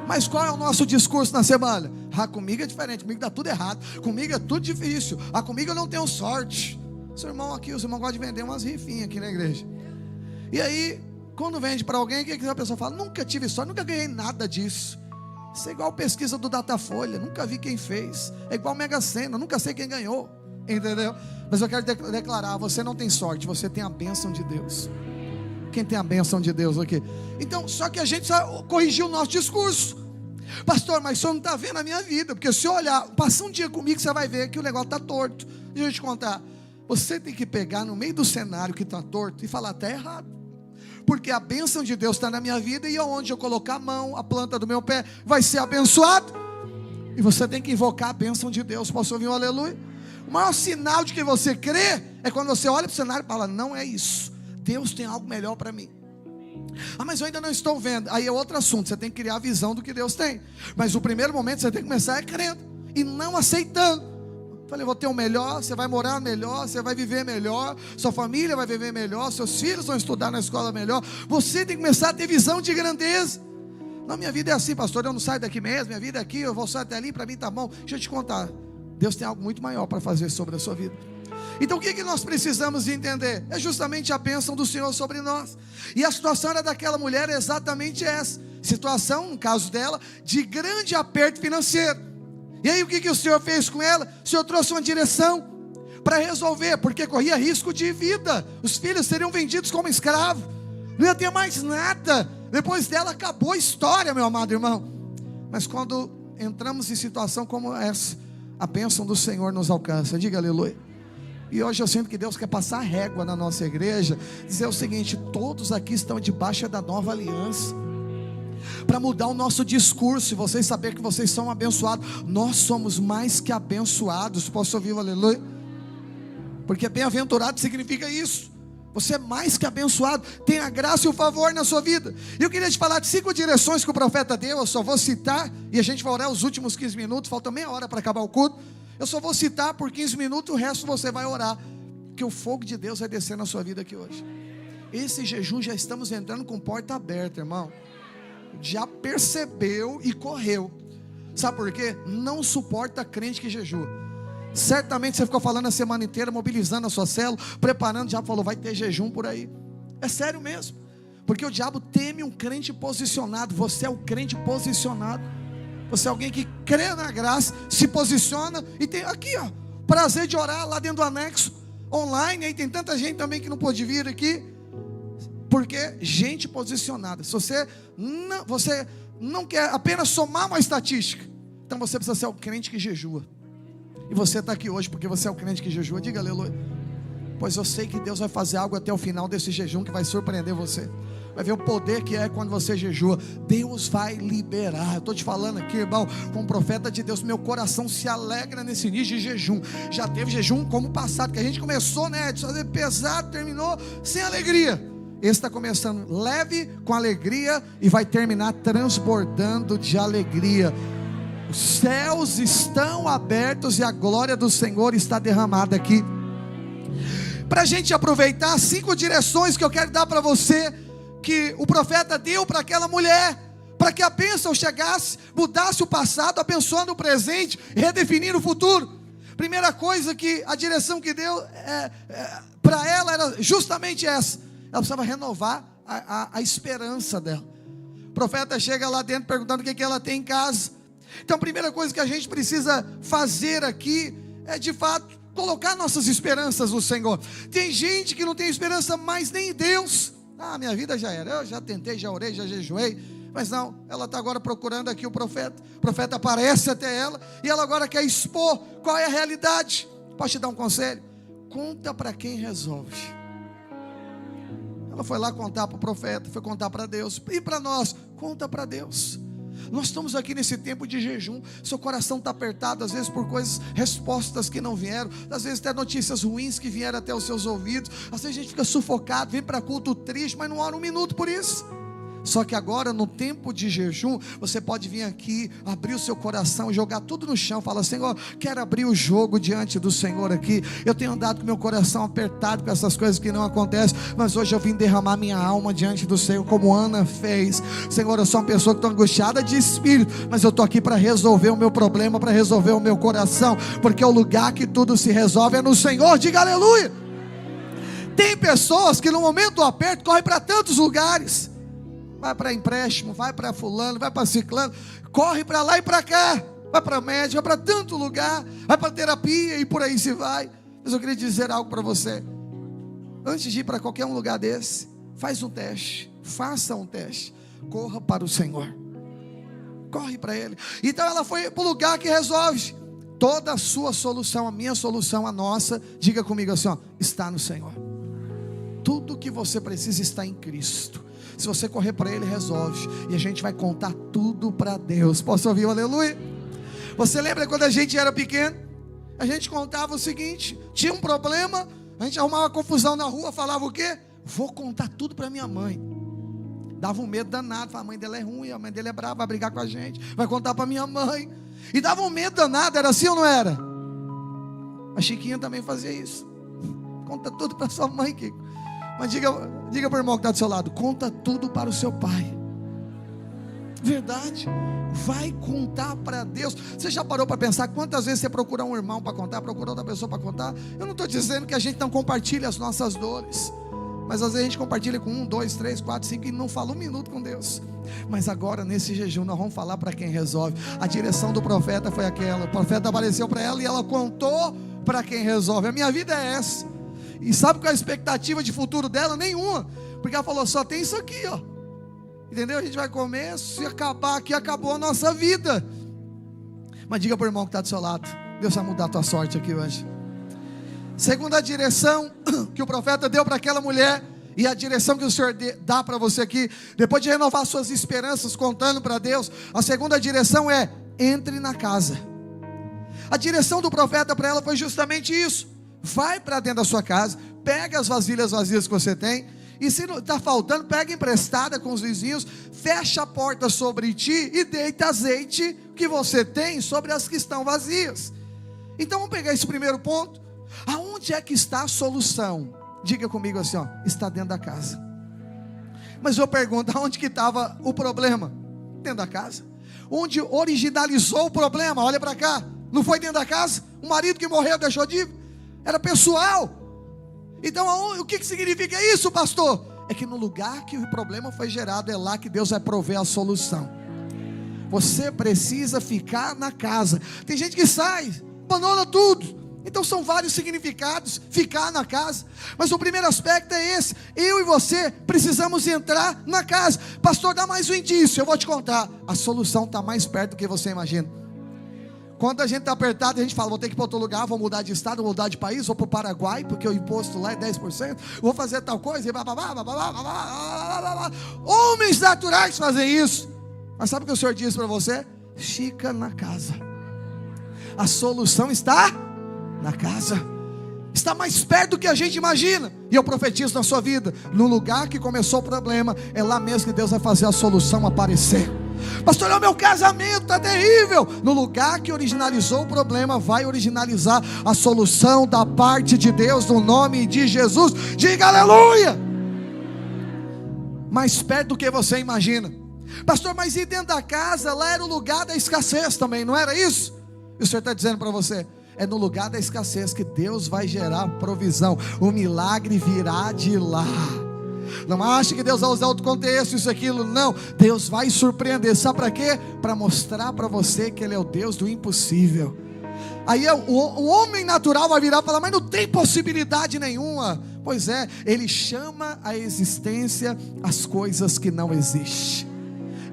Mas qual é o nosso discurso na semana? Comigo é diferente, comigo dá tudo errado, comigo é tudo difícil, comigo eu não tenho sorte. Seu irmão aqui, os irmãos gostam de vender umas rifinhas aqui na igreja. E aí, quando vende para alguém, o que a pessoa fala? Nunca tive sorte, nunca ganhei nada disso. Isso é igual pesquisa do Datafolha, nunca vi quem fez. É igual Mega Sena, nunca sei quem ganhou. Entendeu? Mas eu quero declarar: você não tem sorte, você tem a bênção de Deus. Quem tem a bênção de Deus aqui? Então, só que a gente precisa corrigir o nosso discurso. Pastor, mas o senhor não está vendo a minha vida. Porque se eu olhar, passa um dia comigo, você vai ver que o negócio está torto. Deixa eu te contar. Você tem que pegar no meio do cenário que está torto e falar: está errado. Porque a bênção de Deus está na minha vida, e onde eu colocar a mão, a planta do meu pé vai ser abençoado. E você tem que invocar a bênção de Deus. Posso ouvir um aleluia? O maior sinal de que você crê é quando você olha para o cenário e fala: não é isso, Deus tem algo melhor para mim. Mas eu ainda não estou vendo. Aí é outro assunto, você tem que criar a visão do que Deus tem. Mas o primeiro momento você tem que começar crendo e não aceitando. Falei: vou ter o melhor, você vai morar melhor, você vai viver melhor, sua família vai viver melhor, seus filhos vão estudar na escola melhor. Você tem que começar a ter visão de grandeza. Não, minha vida é assim, pastor, eu não saio daqui mesmo, minha vida é aqui, eu vou sair até ali, para mim está bom. Deixa eu te contar, Deus tem algo muito maior para fazer sobre a sua vida. Então o que nós precisamos entender? É justamente a bênção do Senhor sobre nós. E a situação era daquela mulher exatamente essa. Situação, no caso dela, de grande aperto financeiro. E aí o que o Senhor fez com ela? O Senhor trouxe uma direção para resolver, porque corria risco de vida. Os filhos seriam vendidos como escravos, não ia ter mais nada. Depois dela acabou a história, meu amado irmão. Mas quando entramos em situação como essa, a bênção do Senhor nos alcança. Diga aleluia. E hoje eu sinto que Deus quer passar a régua na nossa igreja, dizer o seguinte: todos aqui estão debaixo da nova aliança, para mudar o nosso discurso, e vocês saberem que vocês são abençoados. Nós somos mais que abençoados. Posso ouvir o aleluia? Porque bem-aventurado significa isso. Você é mais que abençoado, tem a graça e o favor na sua vida. E eu queria te falar de 5 direções que o profeta deu. Eu só vou citar, e a gente vai orar os últimos 15 minutos, falta meia hora para acabar o culto. Eu só vou citar por 15 minutos, o resto você vai orar, que o fogo de Deus vai descer na sua vida aqui hoje. Esse jejum já estamos entrando com porta aberta, irmão. Já percebeu e correu. Sabe por quê? Não suporta crente que jejua. Certamente você ficou falando a semana inteira, mobilizando a sua célula, preparando, já falou: vai ter jejum por aí. É sério mesmo, porque o diabo teme um crente posicionado. Você é o crente posicionado. Você é alguém que crê na graça, se posiciona e tem aqui, prazer de orar lá dentro do anexo, online. Aí tem tanta gente também que não pôde vir aqui, porque gente posicionada. Se você não quer apenas somar uma estatística, então você precisa ser o crente que jejua. E você está aqui hoje porque você é o crente que jejua. Diga aleluia. Pois eu sei que Deus vai fazer algo até o final desse jejum que vai surpreender você. Vai ver o poder que é quando você jejua. Deus vai liberar. Eu estou te falando aqui, irmão, como profeta de Deus, meu coração se alegra nesse início de jejum. Já teve jejum como o passado, que a gente começou, né, de fazer pesado, terminou sem alegria. Esse está começando leve, com alegria, e vai terminar transbordando de alegria. Os céus estão abertos e a glória do Senhor está derramada aqui. Para a gente aproveitar 5 direções que eu quero dar para você, que o profeta deu para aquela mulher, para que a bênção chegasse, mudasse o passado, abençoando o presente, redefinindo o futuro. Primeira coisa, que a direção que deu para ela era justamente essa: ela precisava renovar a esperança dela. O profeta chega lá dentro perguntando o que ela tem em casa. Então a primeira coisa que a gente precisa fazer aqui é, de fato, colocar nossas esperanças no Senhor. Tem gente que não tem esperança mais nem em Deus. Minha vida já era, eu já tentei, já orei, já jejuei. Mas não, ela está agora procurando aqui o profeta. O profeta aparece até ela, e ela agora quer expor qual é a realidade. Posso te dar um conselho? Conta para quem resolve. Ela foi lá contar para o profeta, foi contar para Deus. E para nós, conta para Deus. Nós estamos aqui nesse tempo de jejum. Seu coração está apertado, às vezes por coisas, respostas que não vieram, às vezes até notícias ruins que vieram até os seus ouvidos. Às vezes a gente fica sufocado, vem para culto triste, mas não ora um minuto por isso. Só que agora, no tempo de jejum, você pode vir aqui, abrir o seu coração, jogar tudo no chão, falar: Senhor, quero abrir o jogo diante do Senhor aqui. Eu tenho andado com meu coração apertado com essas coisas que não acontecem, mas hoje eu vim derramar minha alma diante do Senhor, como Ana fez. Senhor, eu sou uma pessoa que estou angustiada de espírito, mas eu estou aqui para resolver o meu problema, para resolver o meu coração, porque o lugar que tudo se resolve é no Senhor. Diga aleluia. Tem pessoas que no momento do aperto correm para tantos lugares, vai para empréstimo, vai para fulano, vai para ciclano, corre para lá e para cá, vai para médico, vai para tanto lugar, vai para terapia e por aí se vai. Mas eu queria dizer algo para você: antes de ir para qualquer um lugar desse, faz um teste, faça um teste, corra para o Senhor, corre para Ele. Então ela foi para o lugar que resolve toda a sua solução, a minha solução, a nossa. Diga comigo assim, ó: está no Senhor. Tudo que você precisa está em Cristo. Se você correr para Ele, resolve. E a gente vai contar tudo para Deus. Posso ouvir um aleluia? Você lembra quando a gente era pequeno? A gente contava o seguinte: tinha um problema, a gente arrumava confusão na rua, falava o quê? Vou contar tudo para minha mãe. Dava um medo danado, a mãe dela é ruim, a mãe dele é brava, vai brigar com a gente, vai contar para minha mãe. E dava um medo danado, era assim ou não era? A Chiquinha também fazia isso. Conta tudo para sua mãe, Kiko. Mas diga para o irmão que está do seu lado: conta tudo para o seu pai. Verdade. Vai contar para Deus. Você já parou para pensar quantas vezes você procura um irmão para contar, procura outra pessoa para contar? Eu não estou dizendo que a gente não compartilha as nossas dores, mas às vezes a gente compartilha com 1, 2, 3, 4, 5 e não fala um minuto com Deus. Mas agora nesse jejum nós vamos falar para quem resolve. A direção do profeta foi aquela. O profeta apareceu para ela e ela contou para quem resolve. A minha vida é essa. E sabe qual é a expectativa de futuro dela? Nenhuma. Porque ela falou: só tem isso aqui, ó. Entendeu? A gente vai comer, se acabar aqui, acabou a nossa vida. Mas diga para o irmão que está do seu lado: Deus vai mudar a tua sorte aqui hoje. Segunda direção que o profeta deu para aquela mulher, e a direção que o Senhor dá para você aqui, depois de renovar suas esperanças contando para Deus, a segunda direção é: entre na casa. A direção do profeta para ela foi justamente isso: vai para dentro da sua casa, pega as vasilhas vazias que você tem, e se está faltando, pega emprestada com os vizinhos, fecha a porta sobre ti e deita azeite que você tem sobre as que estão vazias. Então vamos pegar esse primeiro ponto. Aonde é que está a solução? Diga comigo assim, ó: está dentro da casa. Mas eu pergunto: aonde que estava o problema? Dentro da casa. Onde originalizou o problema? Olha para cá. Não foi dentro da casa? O marido que morreu deixou dívida? Era pessoal. Então o que significa isso, pastor? É que no lugar que o problema foi gerado, é lá que Deus vai prover a solução. Você precisa ficar na casa. Tem gente que sai, abandona tudo. Então são vários significados ficar na casa, mas o primeiro aspecto é esse: eu e você precisamos entrar na casa. Pastor, dá mais um indício. Eu vou te contar: a solução está mais perto do que você imagina. Quando a gente está apertado, a gente fala: vou ter que ir para outro lugar, vou mudar de estado, vou mudar de país, vou para o Paraguai, porque o imposto lá é 10%, vou fazer tal coisa, e blá, blá, blá, blá, blá, blá, blá. Homens naturais fazem isso. Mas sabe o que o Senhor diz para você? Fica na casa. A solução está na casa. Está mais perto do que a gente imagina. E eu profetizo na sua vida: no lugar que começou o problema, é lá mesmo que Deus vai fazer a solução aparecer. Pastor, o meu casamento está terrível. No lugar que originalizou o problema, vai originalizar a solução da parte de Deus, no nome de Jesus. Diga aleluia. Mais perto do que você imagina. Pastor, mas e dentro da casa? Lá era o lugar da escassez também, não era isso? E o Senhor está dizendo para você: é no lugar da escassez que Deus vai gerar provisão. O milagre virá de lá. Não acha que Deus vai usar outro contexto, isso, aquilo, não. Deus vai surpreender, sabe para quê? Para mostrar para você que Ele é o Deus do impossível. Aí o homem natural vai virar e falar: mas não tem possibilidade nenhuma. Pois é, Ele chama à existência as coisas que não existem.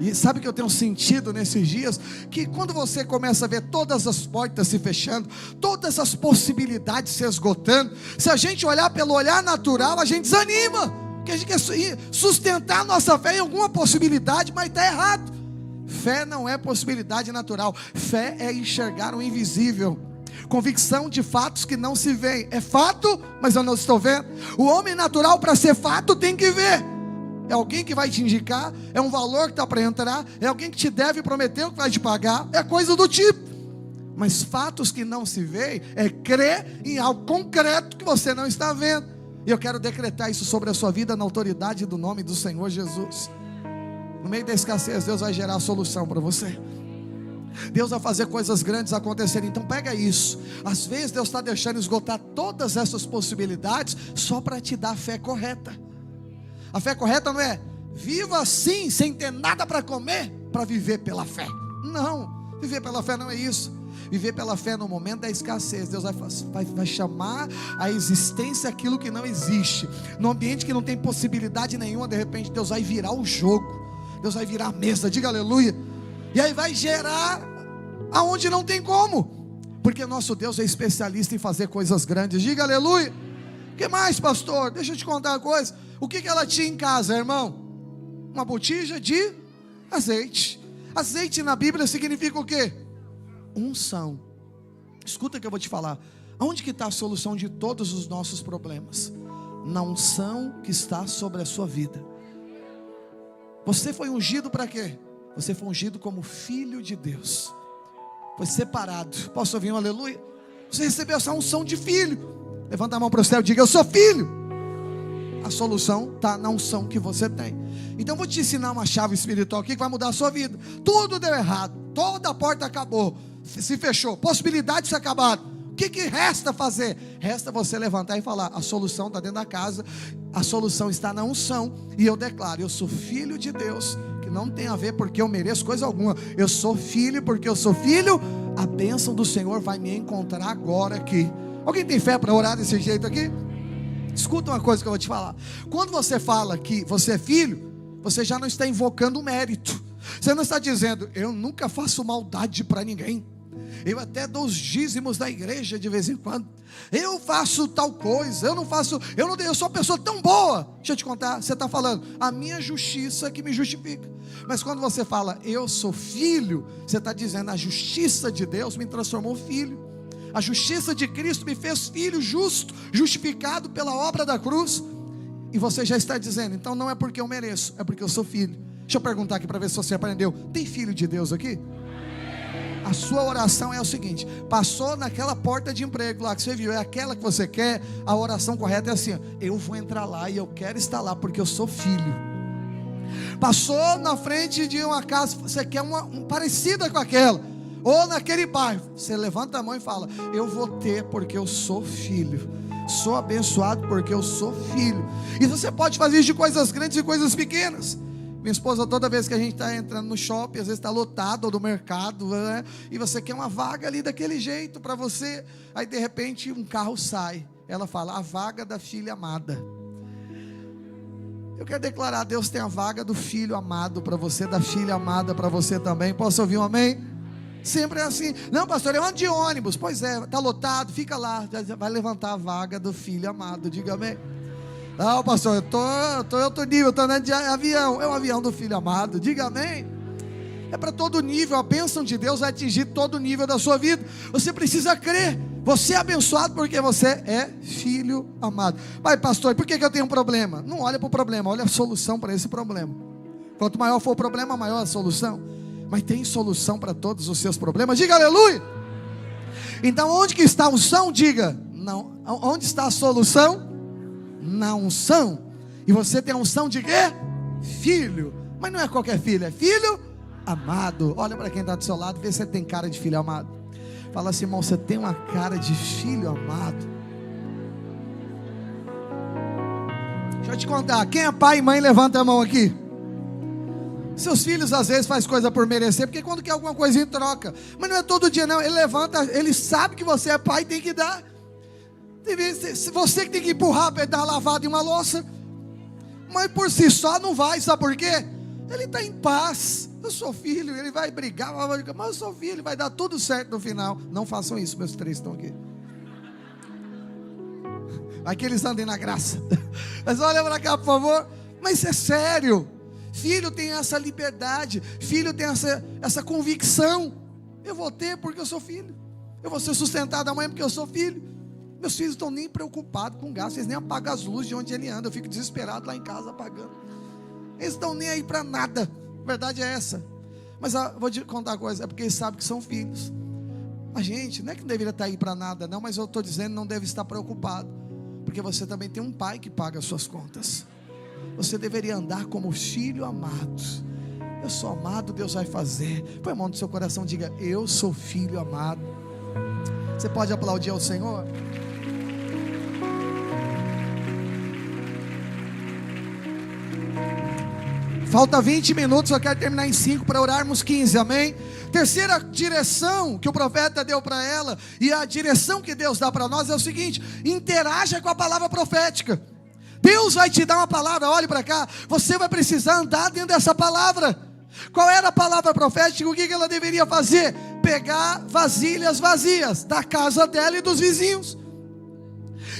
E sabe o que eu tenho sentido nesses dias? Que quando você começa a ver todas as portas se fechando, todas as possibilidades se esgotando, se a gente olhar pelo olhar natural, a gente desanima. Porque a gente quer sustentar a nossa fé em alguma possibilidade, mas está errado. Fé não é possibilidade natural. Fé é enxergar o invisível. Convicção de fatos que não se veem. É fato, mas eu não estou vendo. O homem natural, para ser fato, tem que ver. É alguém que vai te indicar? É um valor que está para entrar? É alguém que te deve e prometeu que vai te pagar? É coisa do tipo. Mas fatos que não se veem é crer em algo concreto que você não está vendo. E eu quero decretar isso sobre a sua vida na autoridade do nome do Senhor Jesus. No meio da escassez, Deus vai gerar a solução para você. Deus vai fazer coisas grandes acontecerem. Então pega isso. Às vezes Deus está deixando esgotar todas essas possibilidades só para te dar a fé correta. A fé correta não é viva assim, sem ter nada para comer, para viver pela fé. Não, viver pela fé não é isso. Viver pela fé no momento da escassez, Deus vai chamar a existência aquilo que não existe. No ambiente que não tem possibilidade nenhuma, de repente Deus vai virar o jogo, Deus vai virar a mesa, diga aleluia. E aí vai gerar aonde não tem como, porque nosso Deus é especialista em fazer coisas grandes, diga aleluia. O que mais, pastor? Deixa eu te contar uma coisa. O que ela tinha em casa, irmão? Uma botija de azeite. Azeite na Bíblia significa o quê? Unção. Escuta o que eu vou te falar. Aonde que está a solução de todos os nossos problemas? Na unção que está sobre a sua vida. Você foi ungido para quê? Você foi ungido como filho de Deus. Foi separado. Posso ouvir um aleluia? Você recebeu essa unção de filho. Levanta a mão para o céu e diga: eu sou filho. A solução está na unção que você tem. Então eu vou te ensinar uma chave espiritual aqui que vai mudar a sua vida. Tudo deu errado, toda a porta acabou, se fechou, possibilidades se acabaram. O que resta fazer? Resta você levantar e falar: a solução está dentro da casa, a solução está na unção. E eu declaro: eu sou filho de Deus. Que não tem a ver porque eu mereço coisa alguma. Eu sou filho porque eu sou filho. A bênção do Senhor vai me encontrar agora aqui. Alguém tem fé para orar desse jeito aqui? Escuta uma coisa que eu vou te falar. Quando você fala que você é filho, você já não está invocando mérito. Você não está dizendo: eu nunca faço maldade para ninguém, eu até dou os dízimos da igreja de vez em quando, eu faço tal coisa, eu sou uma pessoa tão boa. Deixa eu te contar, você está falando a minha justiça que me justifica. Mas quando você fala eu sou filho, você está dizendo: a justiça de Deus me transformou filho. A justiça de Cristo me fez filho justo, justificado pela obra da cruz. E você já está dizendo: então não é porque eu mereço, é porque eu sou filho. Deixa eu perguntar aqui para ver se você aprendeu. Tem filho de Deus aqui? A sua oração é o seguinte: passou naquela porta de emprego lá que você viu, é aquela que você quer. A oração correta é assim: eu vou entrar lá e eu quero estar lá porque eu sou filho. Passou na frente de uma casa, você quer uma parecida com aquela, ou naquele bairro, você levanta a mão e fala: eu vou ter porque eu sou filho. Sou abençoado porque eu sou filho. E você pode fazer isso de coisas grandes e coisas pequenas. Minha esposa, toda vez que a gente está entrando no shopping, às vezes está lotado, ou no mercado, né? E você quer uma vaga ali daquele jeito para você. Aí de repente um carro sai. Ela fala: a vaga da filha amada. Eu quero declarar: Deus tem a vaga do filho amado para você, da filha amada para você também. Posso ouvir um amém? Sempre é assim. Não, pastor, eu ando de ônibus. Pois é, está lotado, fica lá. Vai levantar a vaga do filho amado. Diga amém. Não, pastor, eu estou em outro nível, estou andando de avião. É o avião do filho amado. Diga amém. É para todo nível. A bênção de Deus vai atingir todo nível da sua vida. Você precisa crer. Você é abençoado porque você é filho amado. Pai, pastor, por que eu tenho um problema? Não olha para o problema, olha a solução para esse problema. Quanto maior for o problema, maior a solução. Mas tem solução para todos os seus problemas. Diga aleluia. Então onde que está a unção? Diga não. Onde está a solução? Na unção. E você tem a unção de quê? Filho. Mas não é qualquer filho, é filho amado. Olha para quem está do seu lado, vê se você tem cara de filho amado. Fala assim: irmão, você tem uma cara de filho amado. Deixa eu te contar. Quem é pai e mãe, levanta a mão aqui. Seus filhos às vezes fazem coisa por merecer, porque quando quer alguma coisa em troca. Mas não é todo dia não. Ele levanta, ele sabe que você é pai e tem que dar. Se você que tem que empurrar para dar uma lavada em uma louça. Mas por si só não vai, sabe por quê? Ele está em paz. Eu sou filho, ele vai brigar, mas eu sou filho, vai dar tudo certo no final. Não façam isso, meus três estão aqui. Aqui eles andem na graça. Mas olha para cá, por favor. Mas é sério. Filho tem essa liberdade. Filho tem essa convicção. Eu vou ter porque eu sou filho. Eu vou ser sustentado amanhã porque eu sou filho. Meus filhos estão nem preocupados com gasto. Eles nem apagam as luzes de onde ele anda. Eu fico desesperado lá em casa apagando. Eles estão nem aí para nada. A verdade é essa. Mas vou te contar uma coisa, é porque eles sabem que são filhos. A gente, não é que não deveria estar aí para nada não, mas eu estou dizendo, não deve estar preocupado, porque você também tem um pai que paga as suas contas. Você deveria andar como filho amado. Eu sou amado, Deus vai fazer. Põe a mão no seu coração, diga: eu sou filho amado. Você pode aplaudir ao Senhor? Falta 20 minutos, eu quero terminar em 5 para orarmos 15, amém? Terceira direção que o profeta deu para ela, e a direção que Deus dá para nós é o seguinte: interaja com a palavra profética. Deus vai te dar uma palavra, olhe para cá, você vai precisar andar dentro dessa palavra. Qual era a palavra profética? O que ela deveria fazer? Pegar vasilhas vazias da casa dela e dos vizinhos,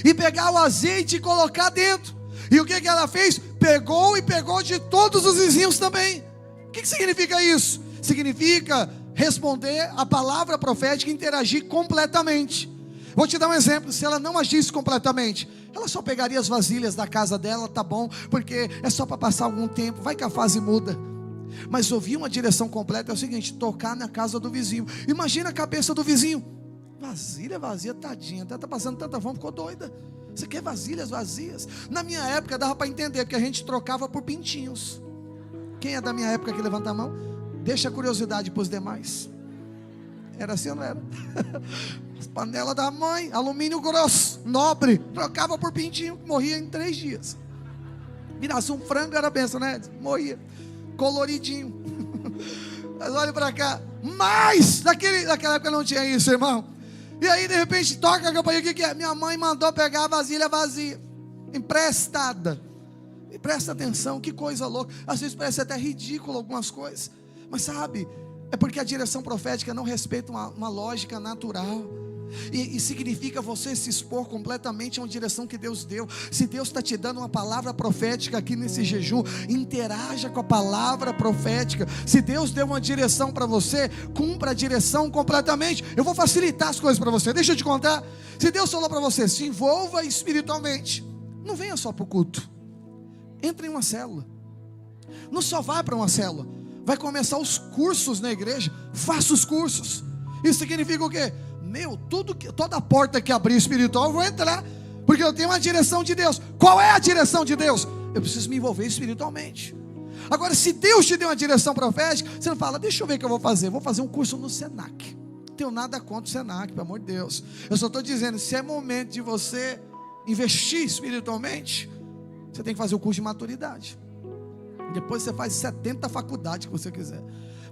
e pegar o azeite e colocar dentro. E o que ela fez? Pegou e pegou de todos os vizinhos também. O que significa isso? Significa responder a palavra profética e interagir completamente. Vou te dar um exemplo. Se ela não agisse completamente, ela só pegaria as vasilhas da casa dela, tá bom, porque é só para passar algum tempo, vai que a fase muda. Mas ouvir uma direção completa é o seguinte: tocar na casa do vizinho. Imagina a cabeça do vizinho: vasilha vazia, tadinha, está passando tanta fome, ficou doida. Você quer vasilhas vazias? Na minha época dava para entender, porque a gente trocava por pintinhos. Quem é da minha época que levanta a mão? Deixa a curiosidade para os demais. Era assim ou não era? As panelas da mãe, alumínio grosso, nobre, trocava por pintinho, morria em 3 dias. Virasse um frango, era benção, né? Morria, coloridinho. Mas olha para cá. Mas naquela época não tinha isso, irmão. E aí de repente toca a campainha. O que é? Minha mãe mandou pegar a vasilha vazia, emprestada. E presta atenção, que coisa louca. Às vezes parece até ridículo algumas coisas, mas sabe, é porque a direção profética não respeita uma lógica natural. E significa você se expor completamente a uma direção que Deus deu. Se Deus está te dando uma palavra profética aqui nesse jejum, interaja com a palavra profética. Se Deus deu uma direção para você, cumpra a direção completamente. Eu vou facilitar as coisas para você, deixa eu te contar. Se Deus falou para você, se envolva espiritualmente, não venha só para o culto, entre em uma célula. Não só vá para uma célula, vai começar os cursos na igreja, faça os cursos. Isso significa o quê? Toda porta que abrir espiritual eu vou entrar, porque eu tenho uma direção de Deus. Qual é a direção de Deus? Eu preciso me envolver espiritualmente. Agora, se Deus te deu uma direção profética, você não fala: deixa eu ver o que eu vou fazer um curso no Senac. Não tenho nada contra o Senac, pelo amor de Deus. Eu só estou dizendo, se é momento de você investir espiritualmente, você tem que fazer o curso de maturidade. Depois você faz 70 faculdades que você quiser.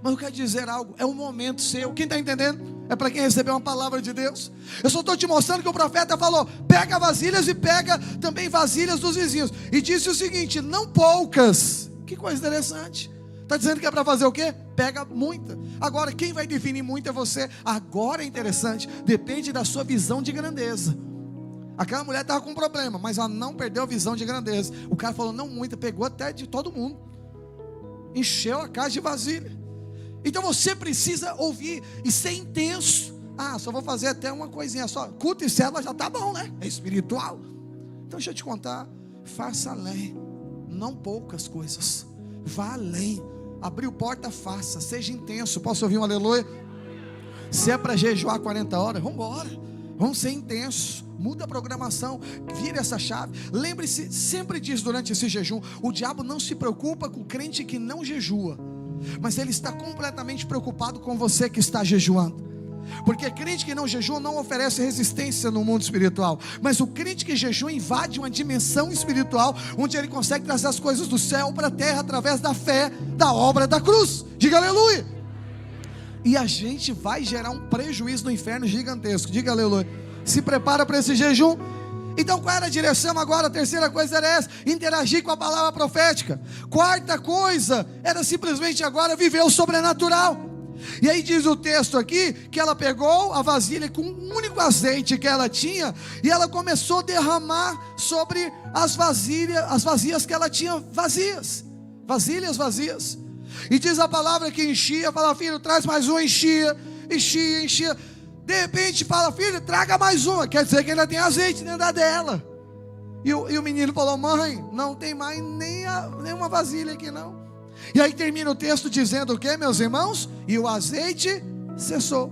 Mas eu quero dizer algo, é um momento seu. Quem está entendendo? É para quem recebeu uma palavra de Deus. Eu só estou te mostrando que o profeta falou: pega vasilhas e pega também vasilhas dos vizinhos. E disse o seguinte: não poucas. Que coisa interessante. Está dizendo que é para fazer o quê? Pega muita. Agora quem vai definir muito é você. Agora é interessante, depende da sua visão de grandeza. Aquela mulher estava com um problema, mas ela não perdeu a visão de grandeza. O cara falou: não muita, pegou até de todo mundo, encheu a casa de vasilha. Então você precisa ouvir e ser intenso. Só vou fazer até uma coisinha só. Culto e célula já está bom, né? É espiritual. Então deixa eu te contar. Faça além. Não poucas coisas. Vá além. Abriu porta, faça. Seja intenso. Posso ouvir um aleluia? Se é para jejuar 40 horas, vamos embora. Vamos ser intensos. Muda a programação, vira essa chave. Lembre-se sempre disso durante esse jejum: o diabo não se preocupa com o crente que não jejua, mas ele está completamente preocupado com você que está jejuando. Porque crente que não jejua não oferece resistência no mundo espiritual, mas o crente que jejua invade uma dimensão espiritual, onde ele consegue trazer as coisas do céu para a terra através da fé, da obra da cruz. Diga aleluia. E a gente vai gerar um prejuízo no inferno gigantesco. Diga aleluia. Se prepara para esse jejum. Então qual era a direção agora? A terceira coisa era essa: interagir com a palavra profética. Quarta coisa era simplesmente agora viver o sobrenatural. E aí diz o texto aqui que ela pegou a vasilha com o único azeite que ela tinha, e ela começou a derramar sobre as vasilhas que ela tinha vazias. Vasilhas vazias. E diz a palavra que enchia. Fala: filho, traz mais uma. Enchia. De repente fala: filho, traga mais uma. Quer dizer que ainda tem azeite dentro dela. E o menino falou: mãe, não tem mais nenhuma vasilha aqui não. E aí termina o texto dizendo o que, meus irmãos? E o azeite cessou.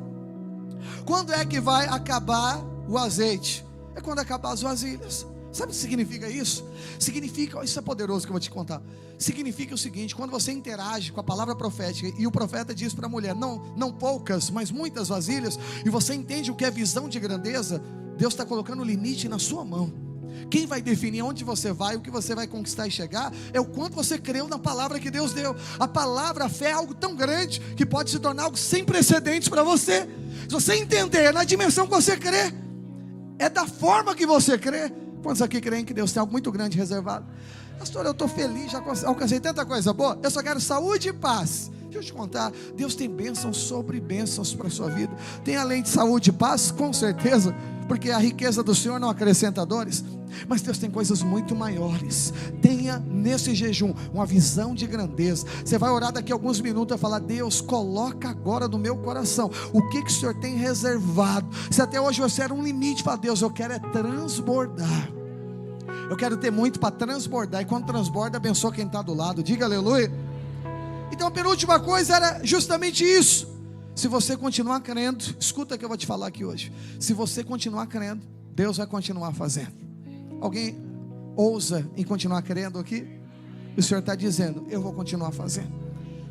Quando é que vai acabar o azeite? É quando acabar as vasilhas. Sabe o que significa isso? Significa, isso é poderoso que eu vou te contar. Significa o seguinte: quando você interage com a palavra profética e o profeta diz para a mulher, não poucas, mas muitas vasilhas, e você entende o que é visão de grandeza, Deus está colocando o limite na sua mão. Quem vai definir onde você vai, o que você vai conquistar e chegar, é o quanto você creu na palavra que Deus deu. A palavra, a fé é algo tão grande, que pode se tornar algo sem precedentes para você. Se você entender na dimensão que você crê, é da forma que você crê. Quantos aqui creem que Deus tem algo muito grande reservado? Pastor, eu estou feliz, já alcancei tanta coisa boa, eu só quero saúde e paz. Deixa eu te contar, Deus tem bênçãos sobre bênçãos para a sua vida. Tem além de saúde e paz, com certeza, porque a riqueza do Senhor não acrescenta dores. Mas Deus tem coisas muito maiores. Tenha nesse jejum uma visão de grandeza. Você vai orar daqui a alguns minutos e falar: Deus, coloca agora no meu coração o que o Senhor tem reservado. Se até hoje você era um limite, fala: Deus, eu quero é transbordar. Eu quero ter muito para transbordar. E quando transborda, abençoa quem está do lado. Diga aleluia. Então a penúltima coisa era justamente isso. Se você continuar crendo, escuta o que eu vou te falar aqui hoje. Se você continuar crendo, Deus vai continuar fazendo. Alguém ousa em continuar crendo aqui? O Senhor está dizendo: eu vou continuar fazendo.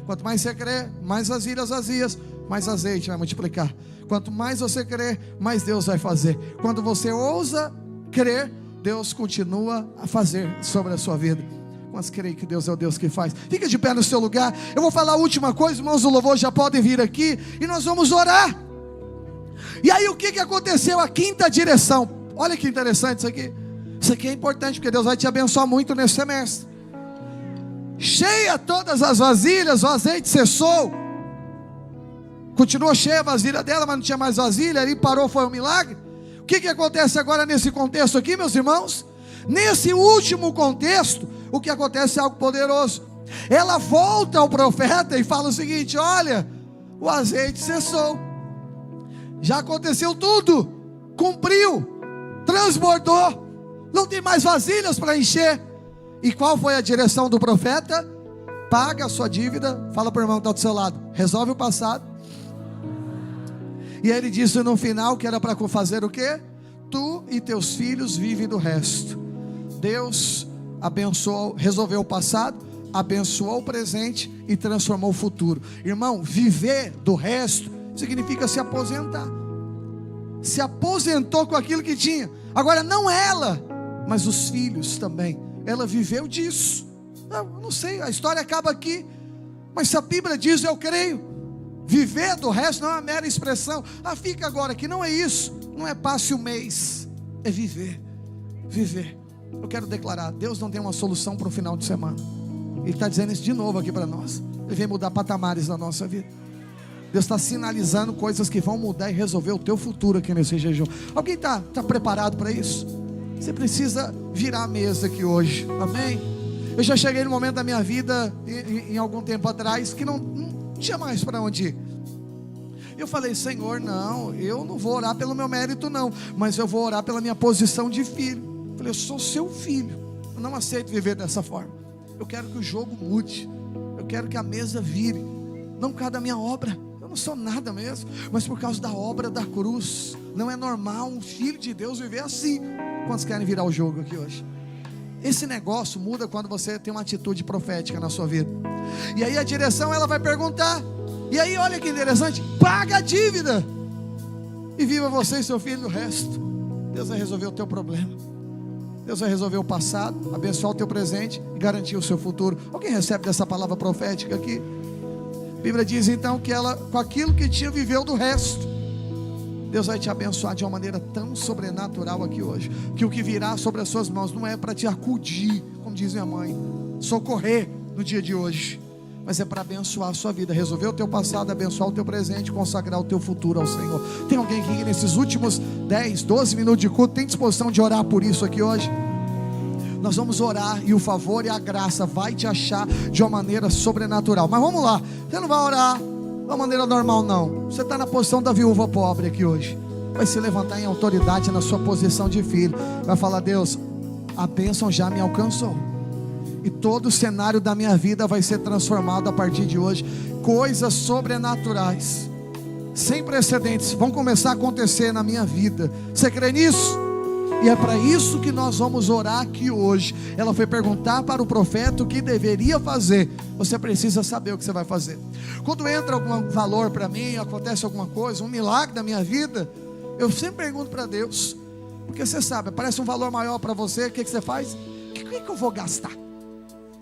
Quanto mais você crê, mais vasilhas vazias, mais azeite vai multiplicar. Quanto mais você crê, mais Deus vai fazer. Quando você ousa crer, Deus continua a fazer sobre a sua vida. Mas creio que Deus é o Deus que faz. Fica de pé no seu lugar. Eu vou falar a última coisa. Irmãos do louvor já podem vir aqui e nós vamos orar. E aí o que aconteceu? A quinta direção. Olha que interessante isso aqui. Isso aqui é importante, porque Deus vai te abençoar muito nesse semestre. Cheia todas as vasilhas, o azeite cessou. Continuou cheia a vasilha dela, mas não tinha mais vasilha. Ali parou, foi um milagre. O que acontece agora nesse contexto aqui, meus irmãos? Nesse último contexto, o que acontece é algo poderoso. Ela volta ao profeta e fala o seguinte: olha, o azeite cessou. Já aconteceu tudo. Cumpriu. Transbordou. Não tem mais vasilhas para encher. E qual foi a direção do profeta? Paga a sua dívida. Fala para o irmão que está do seu lado: resolve o passado. E ele disse no final que era para fazer o quê? Tu e teus filhos vivem do resto. Deus abençoou, resolveu o passado, abençoou o presente e transformou o futuro. Irmão, viver do resto significa se aposentar. Se aposentou com aquilo que tinha. Agora não ela, mas os filhos também. Ela viveu disso. Eu não sei, a história acaba aqui, mas se a Bíblia diz, eu creio. Viver do resto não é uma mera expressão. Fica agora aqui, não é isso. Não é passe o mês, é viver. Viver. Eu quero declarar: Deus não tem uma solução para o final de semana. Ele está dizendo isso de novo aqui para nós. Ele vem mudar patamares na nossa vida. Deus está sinalizando coisas que vão mudar e resolver o teu futuro aqui nesse jejum. Alguém está preparado para isso? Você precisa virar a mesa aqui hoje, amém? Eu já cheguei no momento da minha vida, em algum tempo atrás, que não tinha mais para onde ir. Eu falei: Senhor, não, eu não vou orar pelo meu mérito não, mas eu vou orar pela minha posição de filho. Eu falei: eu sou seu filho, eu não aceito viver dessa forma. Eu quero que o jogo mude, eu quero que a mesa vire, não por causa da minha obra, eu não sou nada mesmo, mas por causa da obra da cruz. Não é normal um filho de Deus viver assim. Quantos querem virar o jogo aqui hoje? Esse negócio muda quando você tem uma atitude profética na sua vida. E aí a direção, ela vai perguntar. E aí olha que interessante: paga a dívida e viva você e seu filho do resto. Deus vai resolver o teu problema. Deus vai resolver o passado, abençoar o teu presente e garantir o seu futuro. Alguém recebe dessa palavra profética aqui? A Bíblia diz então que ela, com aquilo que tinha, viveu do resto. Deus vai te abençoar de uma maneira tão sobrenatural aqui hoje, que o que virá sobre as suas mãos não é para te acudir, como diz minha mãe, socorrer no dia de hoje, mas é para abençoar a sua vida, resolver o teu passado, abençoar o teu presente, consagrar o teu futuro ao Senhor. Tem alguém aqui nesses últimos 10, 12 minutos de culto tem disposição de orar por isso aqui hoje? Nós vamos orar e o favor e a graça vai te achar de uma maneira sobrenatural. Mas vamos lá, você não vai orar de uma maneira normal não. Você está na posição da viúva pobre aqui hoje. Vai se levantar em autoridade na sua posição de filho. Vai falar: Deus, a bênção já me alcançou. E todo o cenário da minha vida vai ser transformado a partir de hoje. Coisas sobrenaturais, sem precedentes, vão começar a acontecer na minha vida. Você crê nisso? E é para isso que nós vamos orar aqui hoje. Ela foi perguntar para o profeta o que deveria fazer. Você precisa saber o que você vai fazer. Quando entra algum valor para mim, acontece alguma coisa, um milagre na minha vida, eu sempre pergunto para Deus, porque você sabe, aparece um valor maior para você, o que você faz? O que eu vou gastar?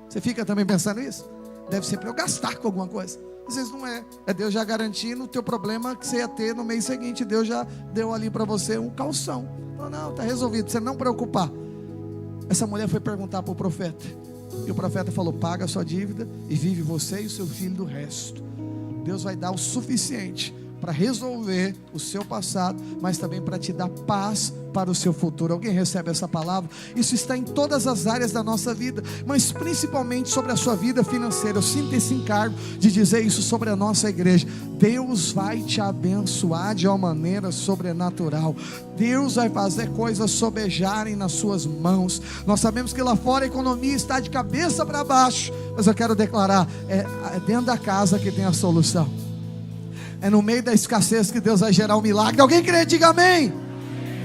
Você fica também pensando nisso? Deve ser para eu gastar com alguma coisa. Às vezes não é. É Deus já garantindo o teu problema que você ia ter no mês seguinte. Deus já deu ali para você um calção. Não, está resolvido, você não preocupar. Essa mulher foi perguntar para o profeta. E o profeta falou: paga a sua dívida e vive você e o seu filho do resto. Deus vai dar o suficiente para resolver o seu passado, mas também para te dar paz para o seu futuro. Alguém recebe essa palavra? Isso está em todas as áreas da nossa vida, mas principalmente sobre a sua vida financeira. Eu sinto esse encargo de dizer isso sobre a nossa igreja. Deus vai te abençoar de uma maneira sobrenatural. Deus vai fazer coisas sobejarem nas suas mãos. Nós sabemos que lá fora a economia está de cabeça para baixo, mas eu quero declarar, é dentro da casa que tem a solução. É no meio da escassez que Deus vai gerar um milagre. Alguém crê? Diga amém.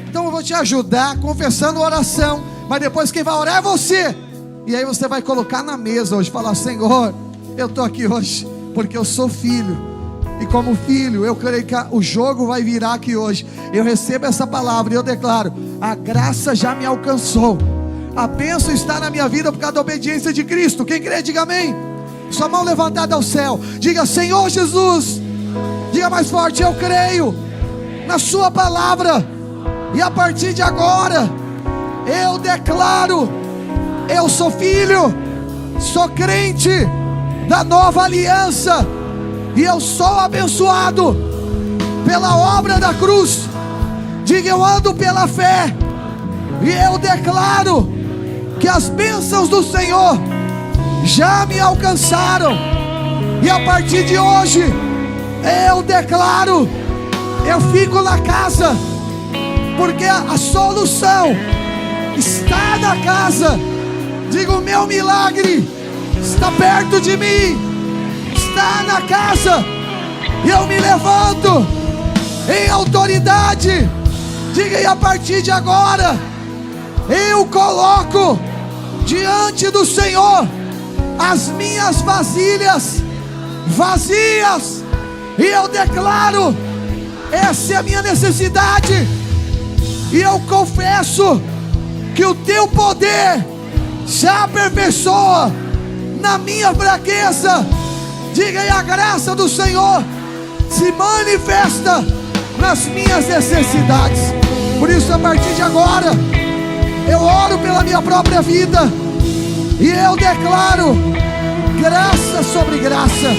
Então eu vou te ajudar confessando oração, mas depois quem vai orar é você. E aí você vai colocar na mesa hoje, falar: Senhor, eu estou aqui hoje porque eu sou filho, e como filho eu creio que o jogo vai virar aqui hoje. Eu recebo essa palavra e eu declaro: a graça já me alcançou, a bênção está na minha vida por causa da obediência de Cristo. Quem crê, diga amém. Sua mão levantada ao céu, diga: Senhor Jesus. Diga mais forte: eu creio na sua palavra, e a partir de agora eu declaro: eu sou filho, sou crente da nova aliança, e eu sou abençoado pela obra da cruz. Diga: eu ando pela fé, e eu declaro que as bênçãos do Senhor já me alcançaram, e a partir de hoje eu declaro: eu fico na casa, porque a solução está na casa. Diga: o meu milagre está perto de mim, está na casa. E eu me levanto em autoridade. Diga: e a partir de agora eu coloco diante do Senhor as minhas vasilhas vazias, e eu declaro: essa é a minha necessidade, e eu confesso que o teu poder se aperfeiçoa na minha fraqueza. Diga: e a graça do Senhor se manifesta nas minhas necessidades. Por isso, a partir de agora, eu oro pela minha própria vida, e eu declaro graça sobre graça,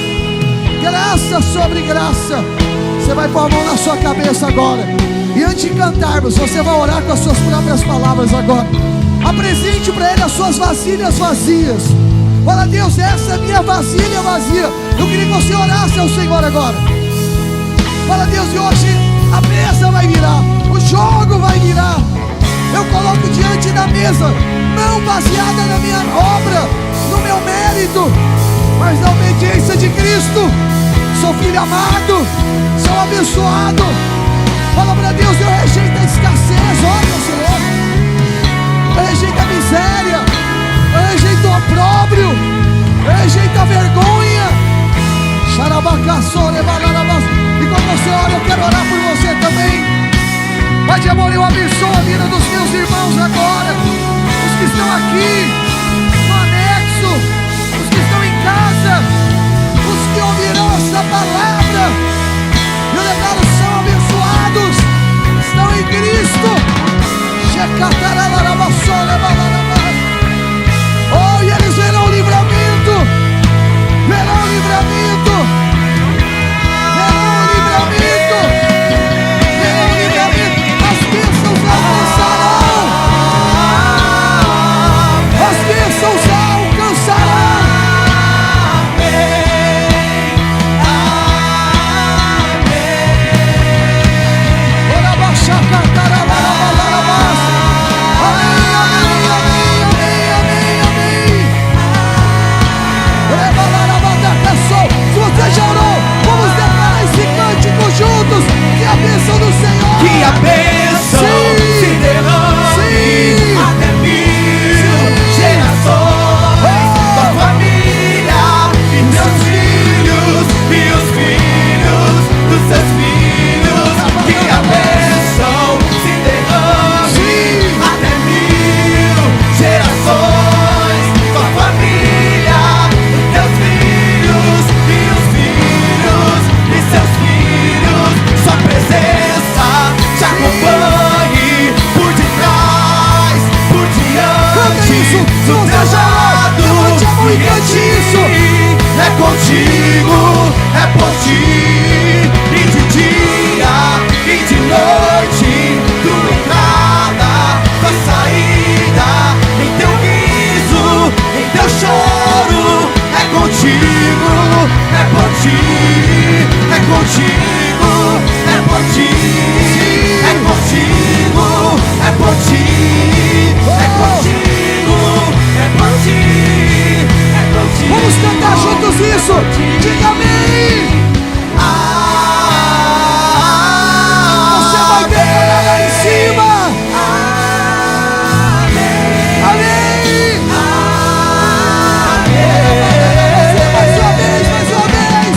graça sobre graça. Você vai pôr a mão na sua cabeça agora, e antes de cantarmos, você vai orar com as suas próprias palavras agora. Apresente para Ele as suas vasilhas vazias. Fala: Deus, essa é a minha vasilha vazia. Eu queria que você orasse ao Senhor agora. Fala: Deus, e hoje a mesa vai virar, o jogo vai virar. Eu coloco diante da mesa, não baseada na minha obra, no meu mérito, mas na obediência de Cristo. Sou filho amado, sou abençoado. Fala para Deus: eu rejeito a escassez. Olha, Senhor, eu rejeito a miséria, eu rejeito o opróbrio, eu rejeito a vergonha. E quando você ora, eu quero orar por você também. Pai de amor, eu abençoo a vida dos meus irmãos agora, os que estão aqui no anexo, os que estão em casa, os que ouvirão essa palavra. Eu declaro: são abençoados, estão em Cristo. Oh, e eles verão o livramento, verão o livramento, verão o livramento, verão o livramento. As bênçãos alcançarão, as isso. Se você já orou, levante a mão e cante isso. É contigo, é por ti, e de dia e de noite, tua entrada, tua saída, em teu riso, em teu choro, é contigo, é por ti, é contigo, é por ti, é contigo, é por ti, é contigo, é por ti, é contigo. Vamos cantar juntos isso. Diga amém. Você vai declarar lá em cima. Amém. Mais uma vez, mais uma vez.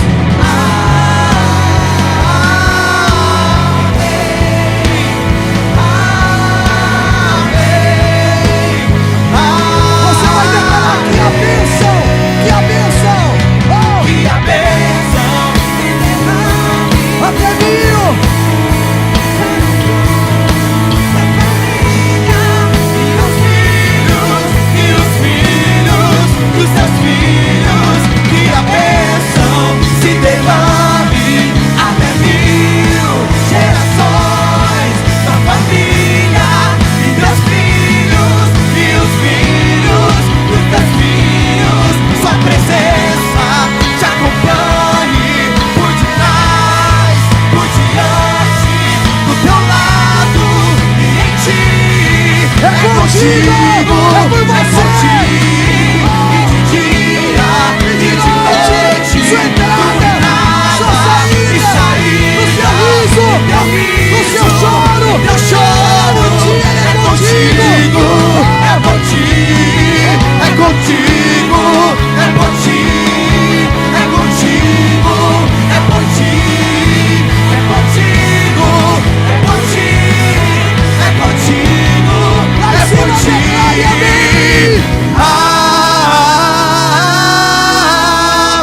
Você vai declarar que a bênção, que a bênção, Que a bênção até mil. e os filhos dos teus filhos, que a bênção se derrame até 1000 gerações da família e teus filhos e os filhos dos teus filhos. Sua presença te acompanhe por detrás, por diante, do teu lado e em ti. É contigo, é por você. E de dia e de noite, Sua entrada, sua saída, no seu riso, no seu choro, teu choro, é contigo. é por ti, é contigo, é por ti, é contigo, é por ti, é contigo, é por ti, é contigo, é por ti.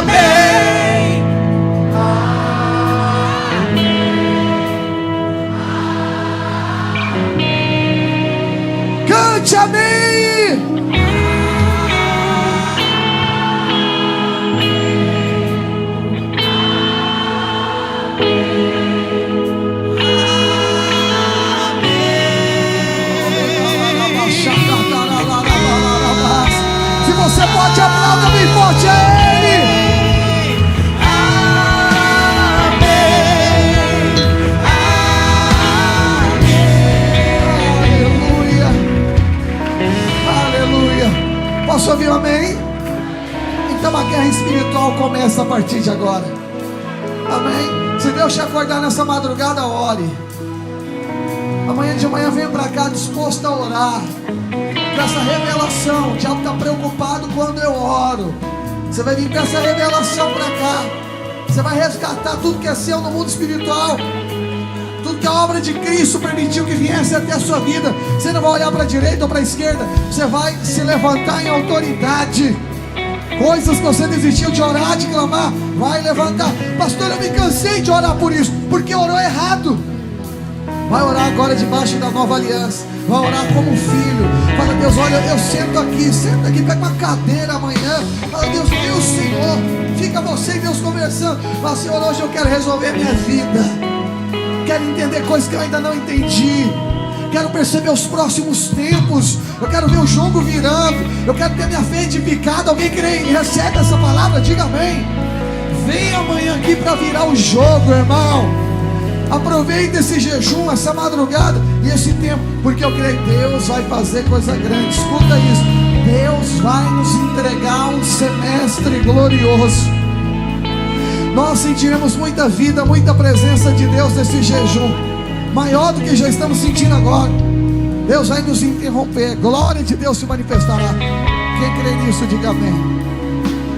Amém. Cante amém. Se você pode, aplauda bem forte a Ele. Aleluia. Aleluia. Posso ouvir um amém? Então a guerra espiritual começa a partir de agora. Amém? Se Deus te acordar nessa madrugada, ore. Amanhã de manhã venha para cá disposto a orar. Com essa revelação, o diabo está preocupado quando eu oro. Você vai vir com essa revelação para cá. Você vai resgatar tudo que é seu no mundo espiritual. Tudo que a obra de Cristo permitiu que viesse até a sua vida. Você não vai olhar para a direita ou para a esquerda. Você vai se levantar em autoridade. Coisas que você desistiu de orar, de clamar, vai levantar. Pastor, eu me cansei de orar por isso, porque orou errado. Vai orar agora debaixo da nova aliança. Vai orar como filho. Fala, Deus, olha, eu sento aqui, pega uma cadeira amanhã. Fala, Deus, meu Senhor, fica você e Deus conversando. Fala, Senhor, hoje eu quero resolver minha vida. Quero entender coisas que eu ainda não entendi. Quero perceber os próximos tempos. Eu quero ver o jogo virando. Eu quero ter minha fé edificada. Alguém crê e recebe essa palavra? Diga amém. Vem amanhã aqui para virar o jogo, irmão. Aproveita esse jejum, essa madrugada e esse tempo, porque eu creio que Deus vai fazer coisa grande. Escuta isso. Deus vai nos entregar um semestre glorioso. Nós sentiremos muita vida, muita presença de Deus nesse jejum, maior do que já estamos sentindo agora. Deus vai nos interromper. Glória de Deus se manifestará. Quem crê nisso, diga amém.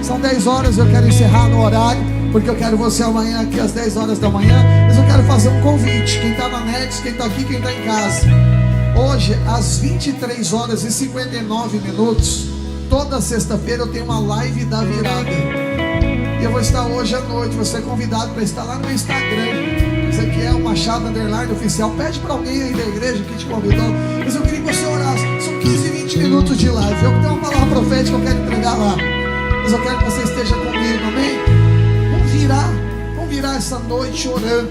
São 10 horas, eu quero encerrar no horário, porque eu quero você amanhã aqui às 10 horas da manhã. Mas eu quero fazer um convite. Quem está na net, quem está aqui, quem está em casa. Hoje, às 23 horas e 59 minutos, toda sexta-feira eu tenho uma live da virada. E eu vou estar hoje à noite. Você é convidado para estar lá no meu Instagram, Ezequiel Machado _oficial. Pede para alguém aí da igreja que te convidou. Mas eu queria que você orasse. São 15, 20 minutos. minutos de live. Eu tenho uma palavra profética que eu quero entregar lá, mas eu quero que você esteja comigo, amém? Vamos virar essa noite orando,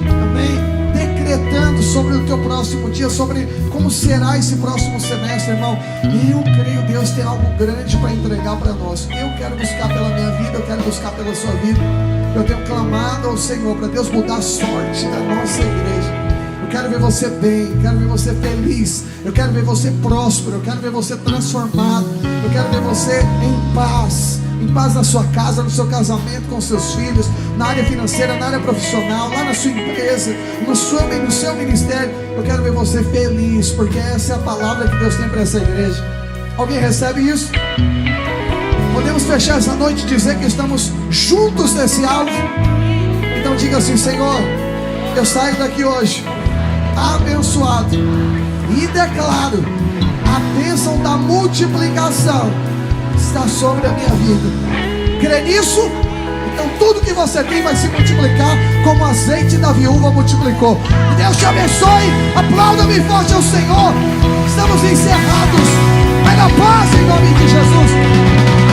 amém? Decretando sobre o teu próximo dia, sobre como será esse próximo semestre, irmão. Eu creio, Deus tem algo grande para entregar para nós. Eu quero buscar pela minha vida, eu quero buscar pela sua vida. Eu tenho clamado ao Senhor para Deus mudar a sorte da nossa igreja. Eu quero ver você bem, eu quero ver você feliz, eu quero ver você próspero, eu quero ver você transformado, eu quero ver você em paz na sua casa, no seu casamento, com seus filhos, na área financeira, na área profissional, lá na sua empresa, no seu ministério. Eu quero ver você feliz, porque essa é a palavra que Deus tem para essa igreja. Alguém recebe isso? Podemos fechar essa noite e dizer que estamos juntos nesse alvo? Então diga assim: Senhor, eu saio daqui hoje abençoado e declaro a bênção da multiplicação está sobre a minha vida. Crê nisso? Então tudo que você tem vai se multiplicar como o azeite da viúva multiplicou. Deus te abençoe. Aplauda-me forte ao Senhor. Estamos encerrados. Vai na paz em nome de Jesus.